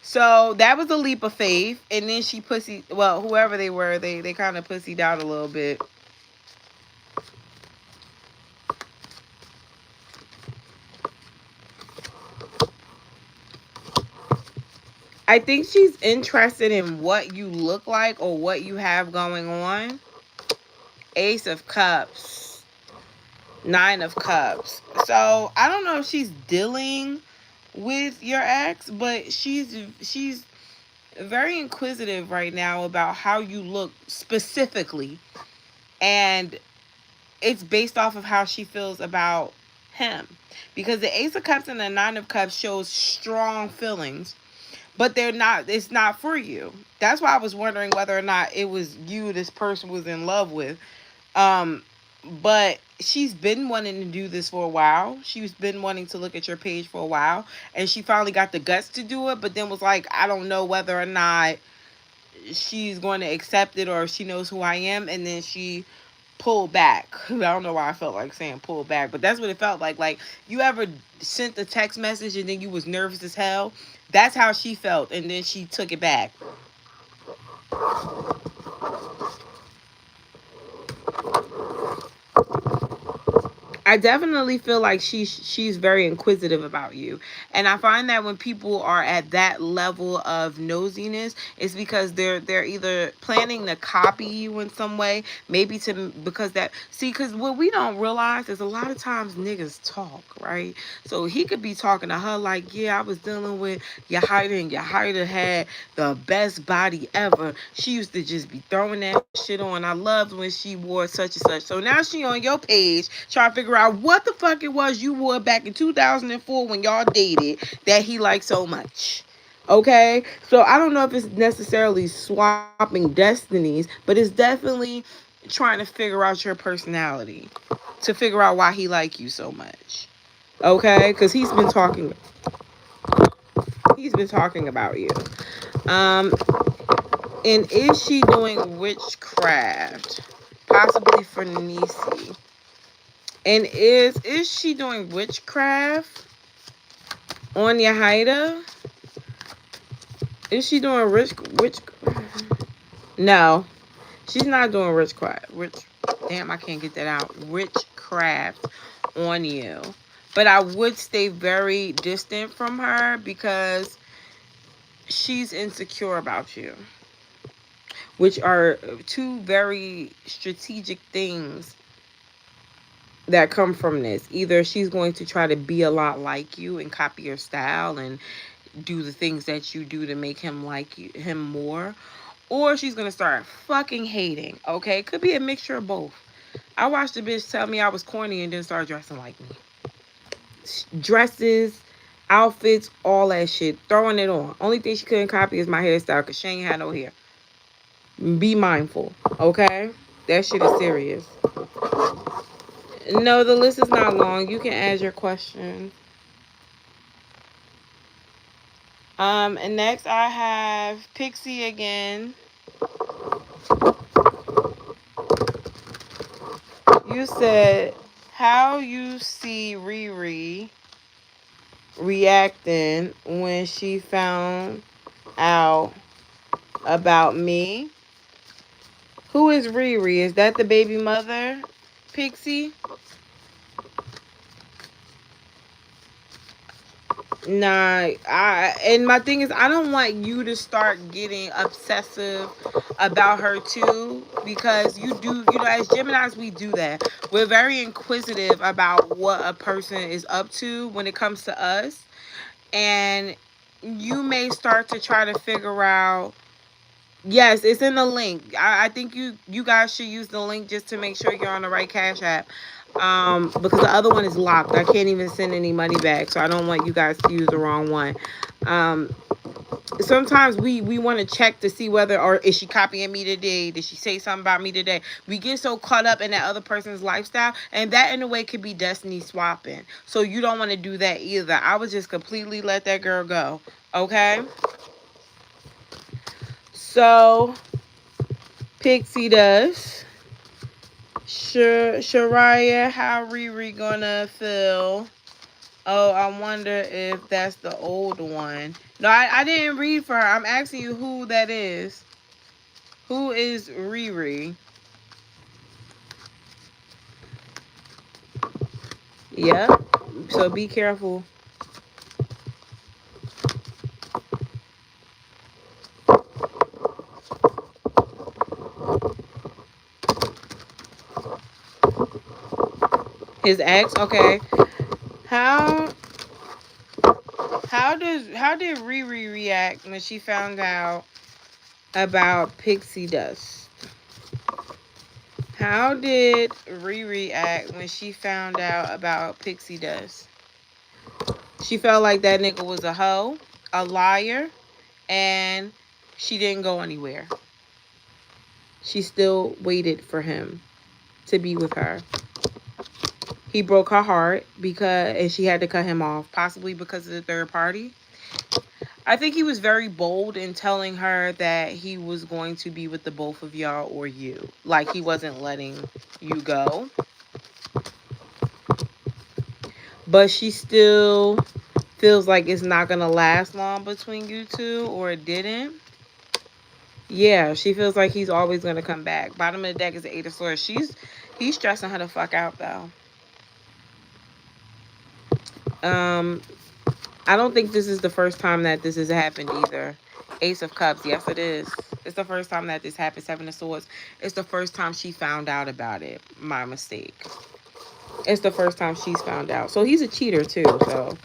Speaker 1: So that was a leap of faith, and then she well, whoever they were, they kind of pussied out a little bit. I think she's interested in what you look like or what you have going on. Ace of Cups, Nine of Cups. So I don't know if she's dealing with your ex, but she's very inquisitive right now about how you look specifically, and it's based off of how she feels about him. Because the Ace of Cups and the Nine of Cups shows strong feelings, but they're not. It's not for you. That's why I was wondering whether or not it was you this person was in love with. Um, but she's been wanting to do this for a while. She's been wanting to look at your page for a while, and she finally got the guts to do it. But then was like, I don't know whether or not she's going to accept it or if she knows who I am, and then she pulled back. I don't know why I felt like saying pull back, but that's what it felt like. Like, you ever sent a text message and then you was nervous as hell? That's how she felt, and then she took it back. I definitely feel like she's very inquisitive about you. And I find that when people are at that level of nosiness, it's because they're either planning to copy you in some way, maybe to because that see because what we don't realize is a lot of times niggas talk, right? So he could be talking to her like, yeah, I was dealing with Yahida, and Yahida had the best body ever. She used to just be throwing that shit on. I loved when she wore such and such. So now she on your page trying to figure out what the fuck it was you wore back in 2004 when y'all dated that he liked so much. Okay? So I don't know if it's necessarily swapping destinies, but it's definitely trying to figure out your personality to figure out why he like you so much. Okay? Because he's been talking about you. Um, and is she doing witchcraft? Possibly for Nisi. And is she doing witchcraft on Yahida? Is she doing witch? No, she's not doing witchcraft. Damn, I can't get that out. Witchcraft on you. But I would stay very distant from her because she's insecure about you, which are two very strategic things that come from this. Either she's going to try to be a lot like you and copy your style and do the things that you do to make him like him more, or she's gonna start fucking hating. Okay, could be a mixture of both. I watched a bitch tell me I was corny and then start dressing like me. Dresses, outfits, all that shit, throwing it on. Only thing she couldn't copy is my hairstyle because she ain't had no hair. Be mindful, okay? That shit is serious. No, the list is not long. You can add your question. And next I have Pixie again. You said how you see Riri reacting when she found out about me. Who is Riri? Is that the baby mother, Pixie? Nah, and my thing is I don't want you to start getting obsessive about her too, because as Geminis we do that. We're very inquisitive about what a person is up to when it comes to us, and you may start to try to figure out. Yes, it's in the link. I think you guys should use the link just to make sure you're on the right Cash App. Because the other one is locked. I can't even send any money back, so I don't want you guys to use the wrong one. Sometimes we want to check to see whether, or is she copying me today? Did she say something about me today? We get so caught up in that other person's lifestyle, and that in a way could be destiny swapping. So you don't want to do that either. I would just completely let that girl go. Okay? So Pixie does. Shariah, how Riri gonna feel? Oh, I wonder if that's the old one. No, I didn't read for her. I'm asking you who that is. Who is Riri? Yep. So be careful. His ex? Okay. How how did Riri react when she found out about pixie dust? How did Riri act when she found out about pixie dust? She felt like that nigga was a hoe, a liar, and she didn't go anywhere. She still waited for him to be with her. He broke her heart and she had to cut him off, possibly because of the third party. I think he was very bold in telling her that he was going to be with the both of y'all or you. Like he wasn't letting you go. But she still feels like it's not going to last long between you two, or it didn't. Yeah, she feels like he's always going to come back. Bottom of the deck is the Eight of Swords. He's stressing her the fuck out, though. I don't think this is the first time that this has happened either. Ace of Cups. Yes, it is. It's the first time that this happened. Seven of Swords. It's the first time she found out about it. My mistake. It's the first time she's found out. So he's a cheater, too. So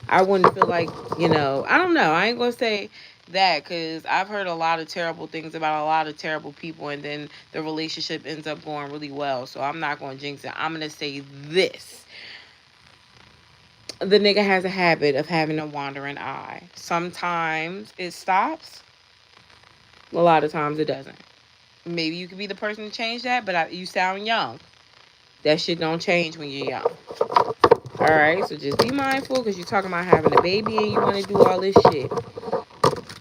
Speaker 1: I wouldn't feel like, I don't know. I ain't going to say that because I've heard a lot of terrible things about a lot of terrible people, and then the relationship ends up going really well. So I'm not going to jinx it. I'm going to say this. The nigga has a habit of having a wandering eye. Sometimes it stops. A lot of times it doesn't. Maybe you could be the person to change that, but you sound young. That shit don't change when you're young. Alright, so just be mindful because you're talking about having a baby and you want to do all this shit.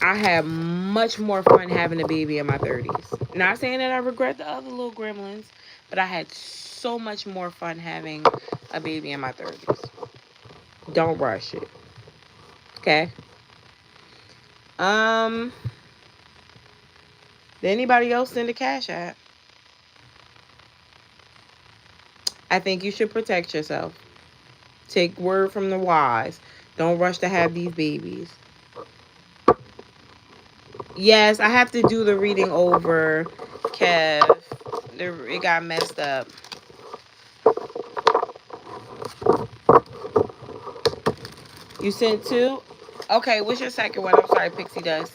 Speaker 1: I had much more fun having a baby in my 30s. Not saying that I regret the other little gremlins, but I had so much more fun having a baby in my 30s. Don't rush it. Okay? Did anybody else send a cash app? I think you should protect yourself. Take word from the wise. Don't rush to have these babies. Yes, I have to do the reading over, Kev. It got messed up. You sent two? Okay, what's your second one? I'm sorry, Pixie Dust.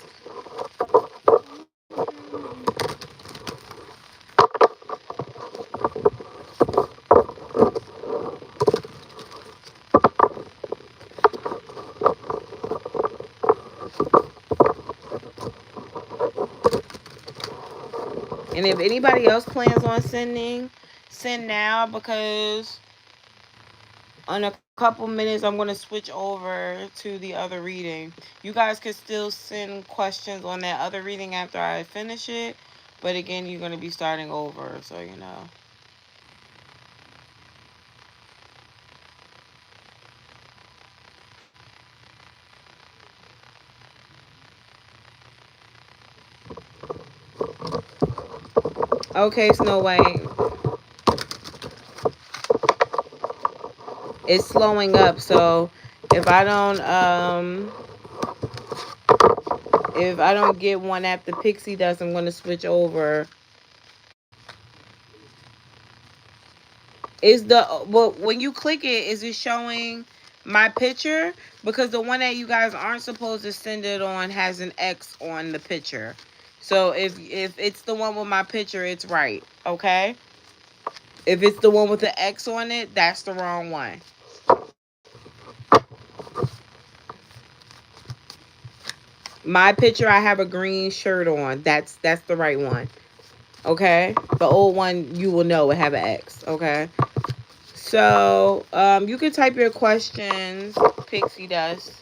Speaker 1: And if anybody else plans on sending, send now, because in a couple minutes I'm going to switch over to the other reading. You guys can still send questions on that other reading after I finish it. But again, you're going to be starting over, so you know. Okay, Snow White. It's slowing up, so if I don't get one at the Pixie Dust, I'm gonna switch over. When you click it, is it showing my picture? Because the one that you guys aren't supposed to send it on has an X on the picture. So if it's the one with my picture, it's right. Okay? If it's the one with the X on it, that's the wrong one. My picture, I have a green shirt on. That's the right one. Okay? The old one, you will know, will have an X. Okay? So, you can type your questions, Pixie Dust.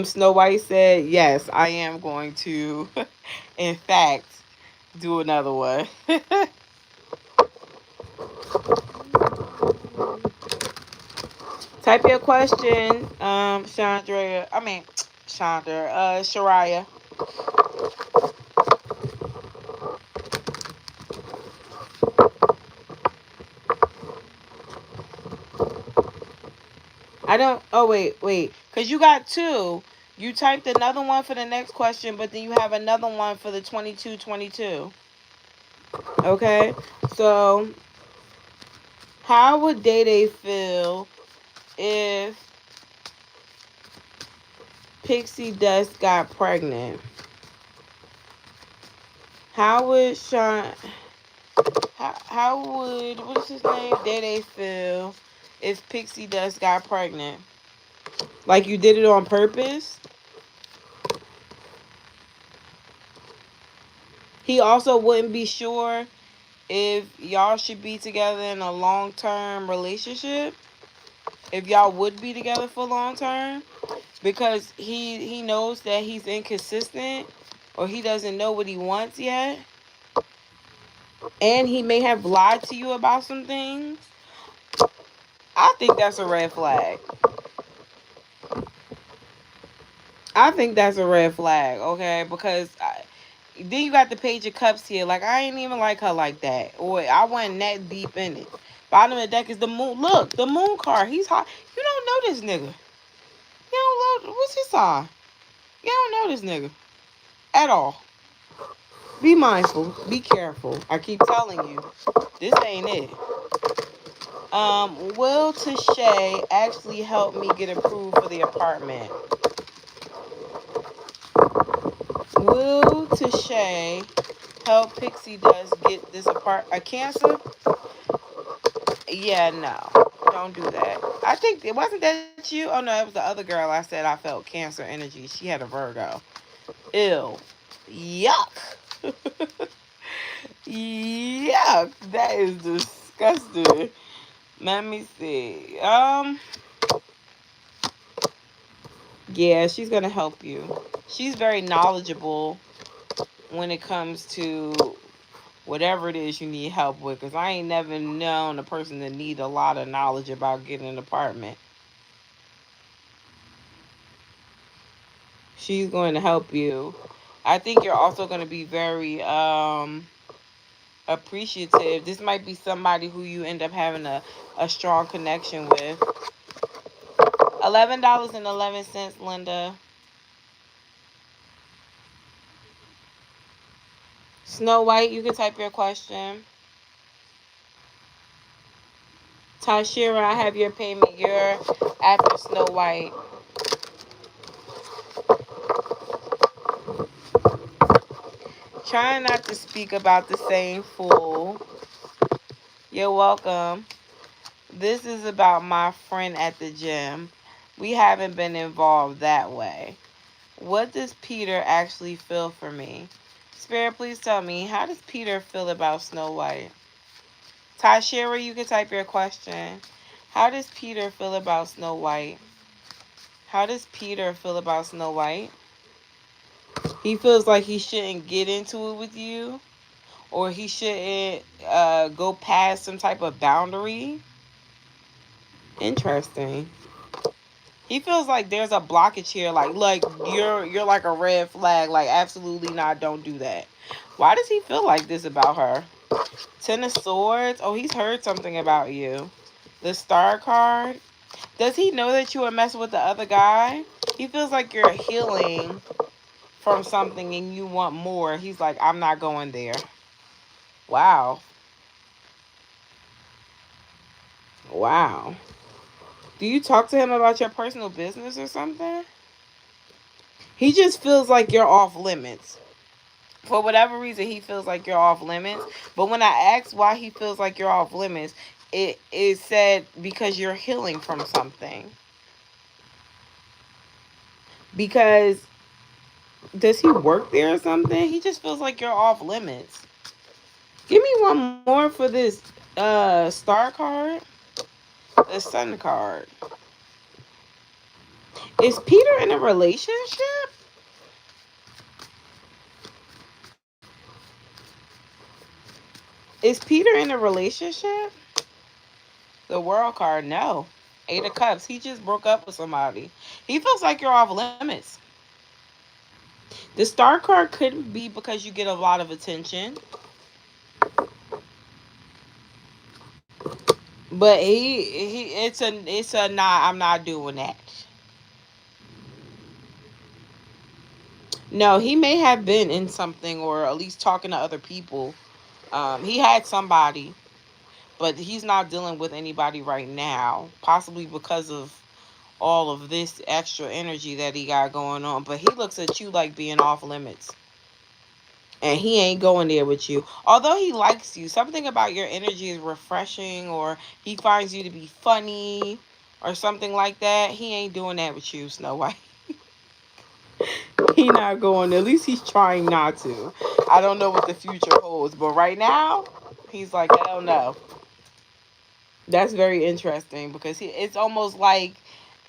Speaker 1: Snow White said, yes, I am going to, in fact, do another one. Type your question, Shariah. I don't. Oh, wait. Because you got two. You typed another one for the next question, but then you have another one for the 2222. Okay? So, how would Day Day feel if Pixie Dust got pregnant? How would Sean... How would... What is his name? Day Day feel if Pixie Dust got pregnant? Like you did it on purpose? He also wouldn't be sure if y'all should be together in a long-term relationship, if y'all would be together for long term, because he knows that he's inconsistent, or he doesn't know what he wants yet, and he may have lied to you about some things. I think that's a red flag. I think that's a red flag, okay? Because then you got the Page of Cups here. Like, I ain't even like her like that. Or I wasn't that deep in it. Bottom of the deck is the moon. Look, the moon card. He's hot. You don't know this nigga. You don't know. What's his sign? You don't know this nigga. At all. Be mindful. Be careful. I keep telling you. This ain't it. Will Tashay actually help me get approved for the apartment? Will Tashay help Pixie Dust get this a Cancer? Yeah, no. Don't do that. I think it wasn't that you. Oh no, it was the other girl I said I felt Cancer energy. She had a Virgo. Ew. Yuck. Yuck. That is disgusting. Let me see. Yeah, she's gonna help you. She's very knowledgeable when it comes to whatever it is you need help with. Cause I ain't never known a person that need a lot of knowledge about getting an apartment. She's going to help you. I think you're also going to be very appreciative. This might be somebody who you end up having a strong connection with. $11.11, Linda. Snow White, you can type your question. Tashira, I have your payment. You're after Snow White. Trying not to speak about the same fool. You're welcome. This is about my friend at the gym. We haven't been involved that way. What does Peter actually feel for me? Spirit, please tell me, how does Peter feel about Snow White? Tashira, you can type your question. How does Peter feel about Snow White? How does Peter feel about Snow White? He feels like he shouldn't get into it with you, or he shouldn't go past some type of boundary. Interesting. He feels like there's a blockage here, like you're like a red flag, like absolutely not, don't do that. Why does he feel like this about her? Ten of Swords. Oh, he's heard something about you. The Star card. Does he know that you were messing with the other guy? He feels like you're healing from something and you want more. He's like, I'm not going there. Wow. Wow. Do you talk to him about your personal business or something? He just feels like you're off limits. For whatever reason, he feels like you're off limits. But when I asked why he feels like you're off limits, it said because you're healing from something. Because does he work there or something? He just feels like you're off limits. Give me one more for this star card. The sun card. Is Peter in a relationship? Is Peter in a relationship? The world card, no. Eight of Cups. He just broke up with somebody. He feels like you're off limits. The star card could be because you get a lot of attention. But it's a nah, I'm not doing that. No, he may have been in something or at least talking to other people. He had somebody, but he's not dealing with anybody right now, possibly because of all of this extra energy that he got going on. But he looks at you like being off limits. And he ain't going there with you. Although he likes you, something about your energy is refreshing, or he finds you to be funny, or something like that. He ain't doing that with you, Snow White. He not going. At least he's trying not to. I don't know what the future holds, but right now, he's like, hell no. That's very interesting because it's almost like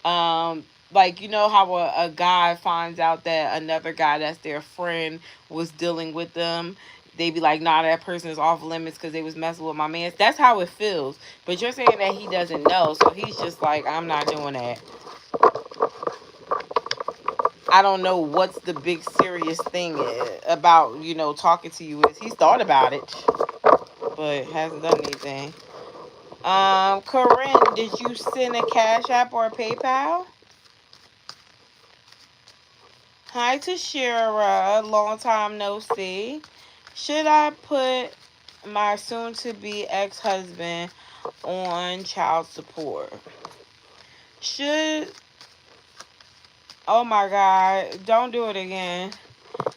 Speaker 1: you know how a guy finds out that another guy that's their friend was dealing with them. They be like, nah, that person is off limits because they was messing with my man. That's how it feels. But you're saying that he doesn't know, so he's just like, I'm not doing that. I don't know what's the big serious thing about, talking to you is. He's thought about it, but hasn't done anything. Corinne, did you send a Cash App or a PayPal? Hi, Tashira. Long time no see. Should I put my soon to be ex husband on child support? Should. Oh my God. Don't do it again.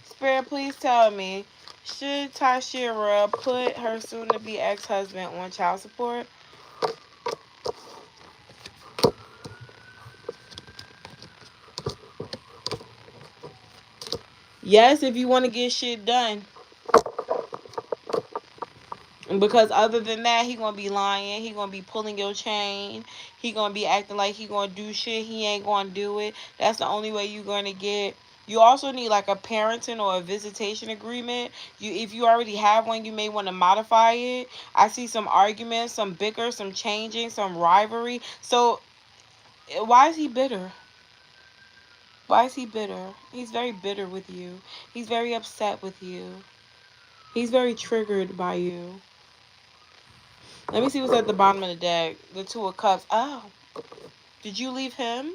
Speaker 1: Spirit, please tell me. Should Tashira put her soon to be ex husband on child support? Yes, if you want to get shit done. Because other than that, he gonna be lying. He gonna be pulling your chain. He gonna be acting like he gonna do shit. He ain't gonna do it. That's the only way you gonna get. You also need like a parenting or a visitation agreement. If you already have one, you may want to modify it. I see some arguments, some bicker, some changing, some rivalry. So why is he bitter? Why is he bitter? He's very bitter with you. He's very upset with you. He's very triggered by you. Let me see what's at the bottom of the deck. The Two of Cups. Oh, did you leave him?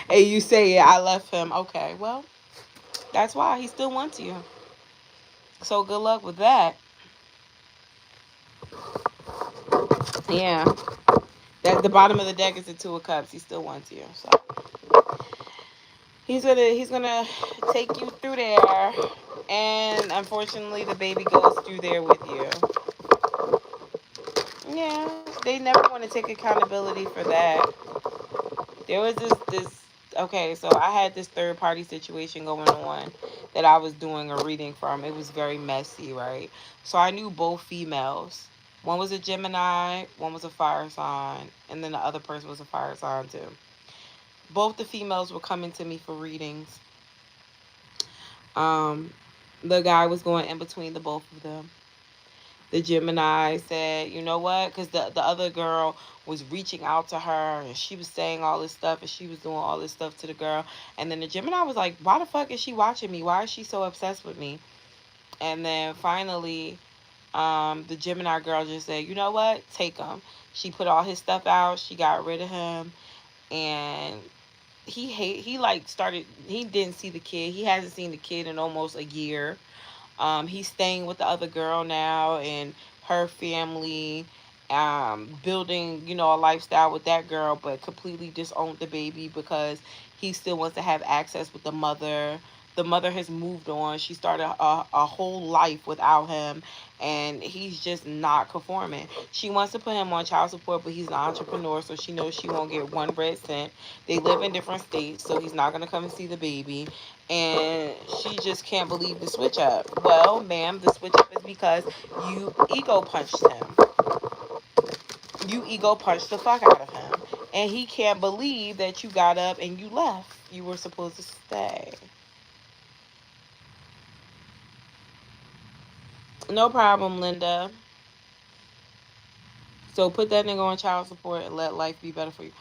Speaker 1: Hey, you say, yeah, I left him. Okay, well, that's why he still wants you. So good luck with that. Yeah, that the bottom of the deck is the Two of Cups. He still wants you. So he's gonna take you through there, and unfortunately, the baby goes through there with you. Yeah, they never want to take accountability for that. There was this okay, so I had this third party situation going on that I was doing a reading from. It was very messy, right? So I knew both females. One was a Gemini, one was a fire sign, and then the other person was a fire sign too. Both the females were coming to me for readings. Um, the guy was going in between the both of them. The Gemini said, you know what? Because the other girl was reaching out to her and she was saying all this stuff and she was doing all this stuff to the girl. And then the Gemini was like, why the fuck is she watching me? Why is she so obsessed with me? And then finally, the Gemini girl just said, you know what? Take him. She put all his stuff out. She got rid of him. And he like started, he didn't see the kid. He hasn't seen the kid in almost a year. He's staying with the other girl now and her family, building, a lifestyle with that girl, but completely disowned the baby because he still wants to have access with the mother. The mother has moved on. She started a whole life without him, and he's just not conforming. She wants to put him on child support, but he's an entrepreneur, so she knows she won't get one red cent. They live in different states, so he's not going to come and see the baby. And she just can't believe the switch up. Well, ma'am, the switch up is because you ego punched him. You ego punched the fuck out of him. And he can't believe that you got up and you left. You were supposed to stay. No problem, Linda. So put that nigga on child support and let life be better for you.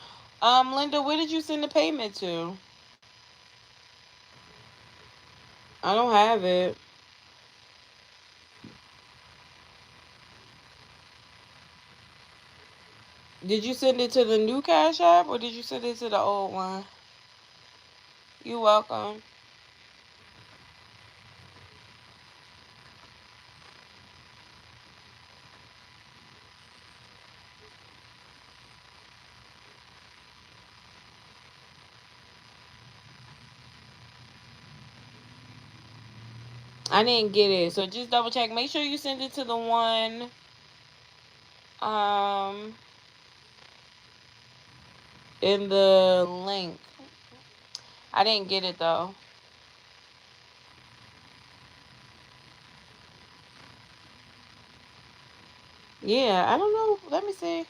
Speaker 1: Linda, where did you send the payment to? I don't have it. Did you send it to the new Cash App or did you send it to the old one? You're welcome. I didn't get it. So just double check. Make sure you send it to the one in the link. I didn't get it though. Yeah, I don't know. Let me see.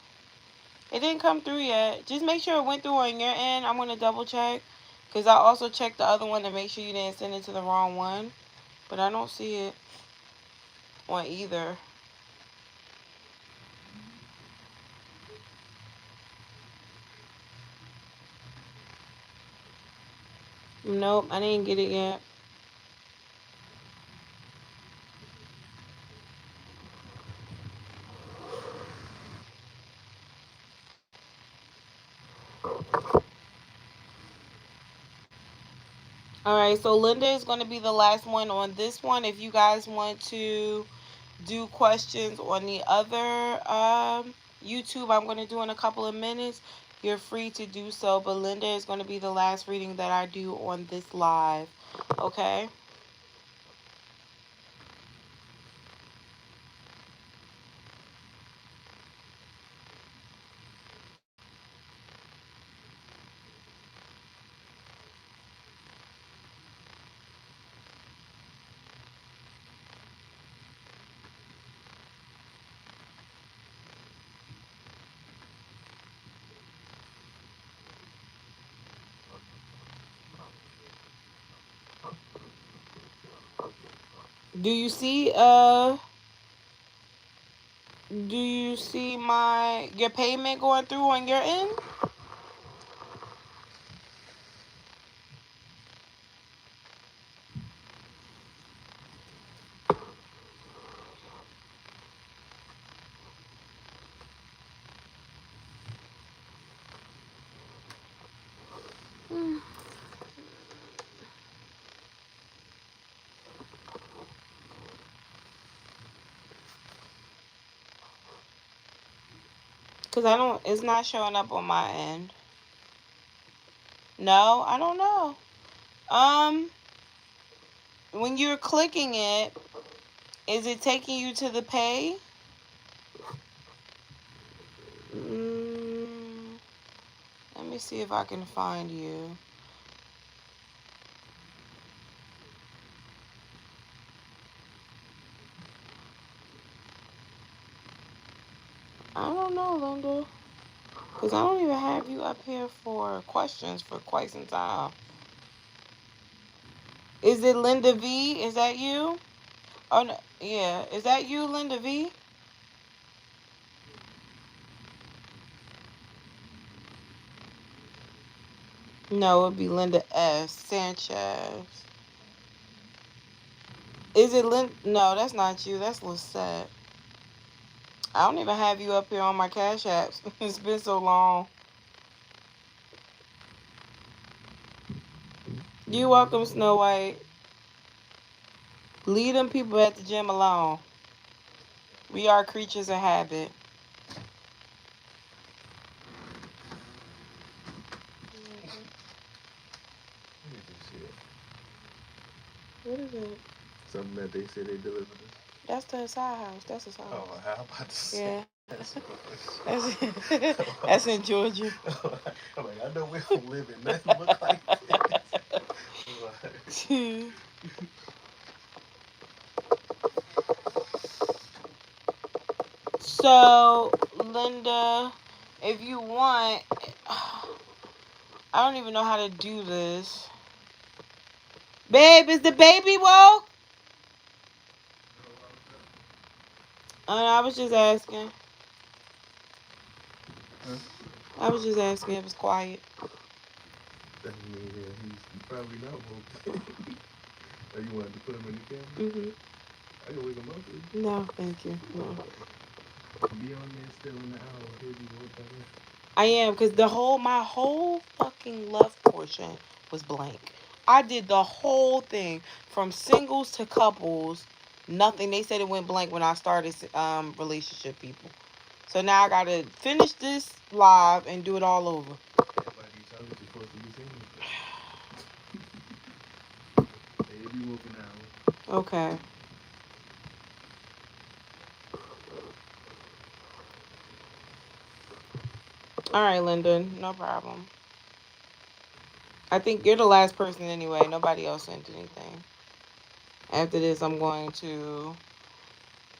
Speaker 1: It didn't come through yet. Just make sure it went through on your end. I'm going to double check. Because I also checked the other one to make sure you didn't send it to the wrong one. But I don't see it on either. Nope, I didn't get it yet. Alright, so Linda is going to be the last one on this one. If you guys want to do questions on the other YouTube I'm going to do in a couple of minutes, you're free to do so. But Linda is going to be the last reading that I do on this live. Okay? Do you see your payment going through on your end? Cause it's not showing up on my end. No, I don't know. When you're clicking it, is it taking you to the pay? Let me see if I can find you. I don't know, Linda. Because I don't even have you up here for questions for quite some time. Is it Linda V? Is that you? Oh, no. Yeah. Is that you, Linda V? No, it'd be Linda S. Sanchez. Is it Linda? No, that's not you. That's Lisette. I don't even have you up here on my Cash Apps. It's been so long. You welcome, Snow White. Leave them people at the gym alone. We are creatures of habit. What is it?
Speaker 2: Something that they said they delivered us.
Speaker 1: That's the side house. That's the side house.
Speaker 2: Oh, how about to say?
Speaker 1: Yeah. That's in Georgia.
Speaker 2: I'm like, I know we don't live in nothing but like this.
Speaker 1: So, Linda, if you want, I don't even know how to do this. Babe, is the baby woke? I was just asking.
Speaker 2: Huh?
Speaker 1: I was just asking. It was quiet.
Speaker 2: That means he's probably not woke. Oh, you wanted to put him in the camera?
Speaker 1: Mm-hmm.
Speaker 2: I can wake him up.
Speaker 1: No, thank you. No.
Speaker 2: Be on there still in the hour. He'll be more better.
Speaker 1: I am, because my whole fucking love portion was blank. I did the whole thing from singles to couples. Nothing. They said it went blank when I started relationship people. So now I gotta finish this live and do it all over.
Speaker 2: Everybody you talking to supposed to be single. He'll be woke an hour.
Speaker 1: Okay. All right, Linda. No problem. I think you're the last person anyway. Nobody else sent anything. After this, I'm going to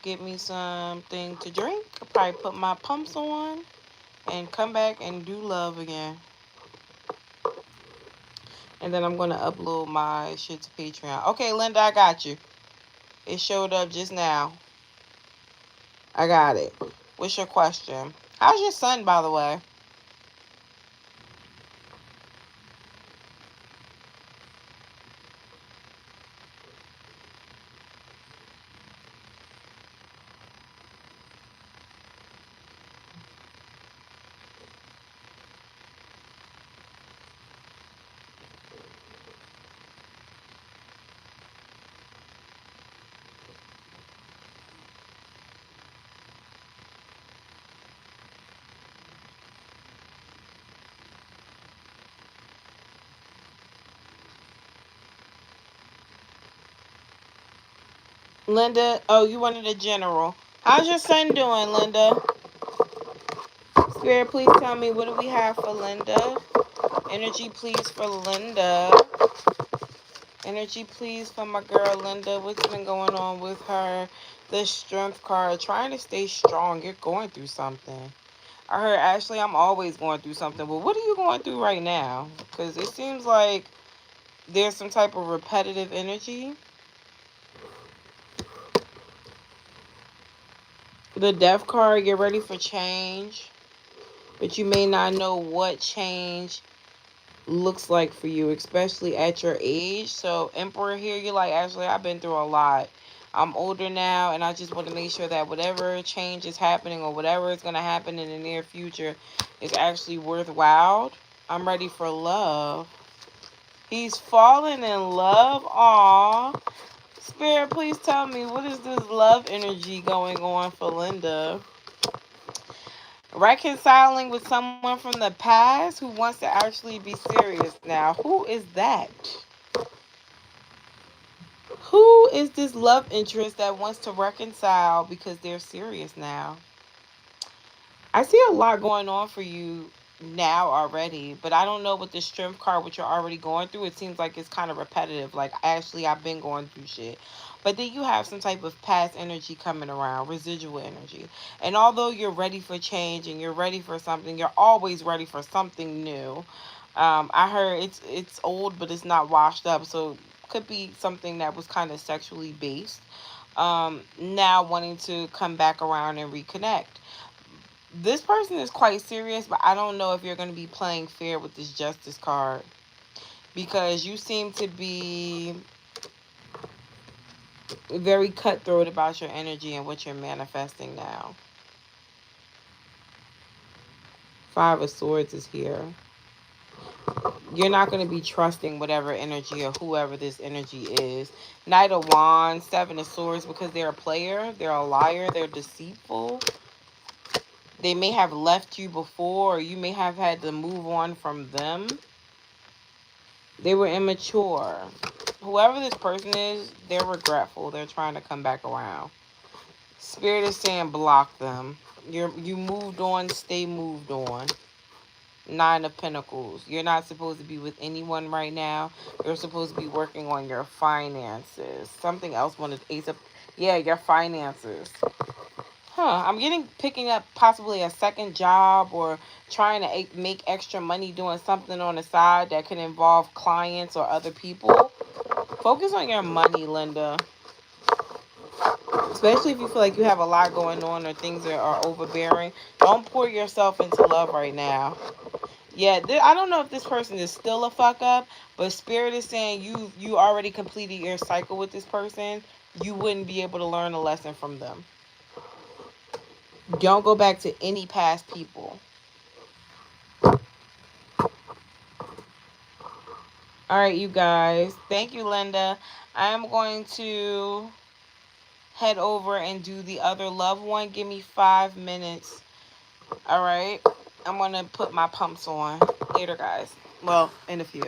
Speaker 1: get me something to drink. Probably put my pumps on and come back and do love again. And then I'm going to upload my shit to Patreon. Okay, Linda, I got you. It showed up just now. I got it. What's your question? How's your son, by the way? Linda, oh, you wanted a general. How's your son doing, Linda? Spirit, please tell me, what do we have for Linda? Energy, please, for Linda. Energy, please, for my girl, Linda. What's been going on with her? The strength card. Trying to stay strong. You're going through something. I heard, Ashley, I'm always going through something. But what are you going through right now? Because it seems like there's some type of repetitive energy. The death card, get ready for change. But you may not know what change looks like for you, especially at your age. So, Emperor here, you're like, actually, I've been through a lot. I'm older now, and I just want to make sure that whatever change is happening or whatever is going to happen in the near future is actually worthwhile. I'm ready for love. He's fallen in love. Aw. Spirit, please tell me, what is this love energy going on for Linda? Reconciling with someone from the past who wants to actually be serious now. Who is that? Who is this love interest that wants to reconcile because they're serious now? I see a lot going on for you now already, but I don't know what the strength card, what you're already going through. It seems like it's kind of repetitive. Like, actually, I've been going through shit. But then you have some type of past energy coming around, residual energy. And although you're ready for change and you're ready for something, you're always ready for something new. I heard it's old, but it's not washed up. So could be something that was kind of sexually based. Now wanting to come back around and reconnect. This person is quite serious, but I don't know if you're going to be playing fair with this justice card because you seem to be very cutthroat about your energy and what you're manifesting now. Five of Swords is here. You're not going to be trusting whatever energy or whoever this energy is. Knight of Wands, Seven of Swords, because they're a player, they're a liar, they're deceitful. They may have left you before, or you may have had to move on from them. They were immature. Whoever this person is, they're regretful. They're trying to come back around. Spirit is saying block them. You moved on, stay moved on. Nine of Pentacles. You're not supposed to be with anyone right now. You're supposed to be working on your finances. Something else wanted Ace of... Yeah, your finances. I'm picking up possibly a second job or trying to make extra money doing something on the side that can involve clients or other people. Focus on your money, Linda. Especially if you feel like you have a lot going on or things that are overbearing. Don't pour yourself into love right now. Yeah, I don't know if this person is still a fuck up, but Spirit is saying you already completed your cycle with this person. You wouldn't be able to learn a lesson from them. Don't go back to any past people. All right, you guys. Thank you, Linda. I am going to head over and do the other loved one. Give me 5 minutes. All right. I'm going to put my pumps on later, guys. Well, in a few.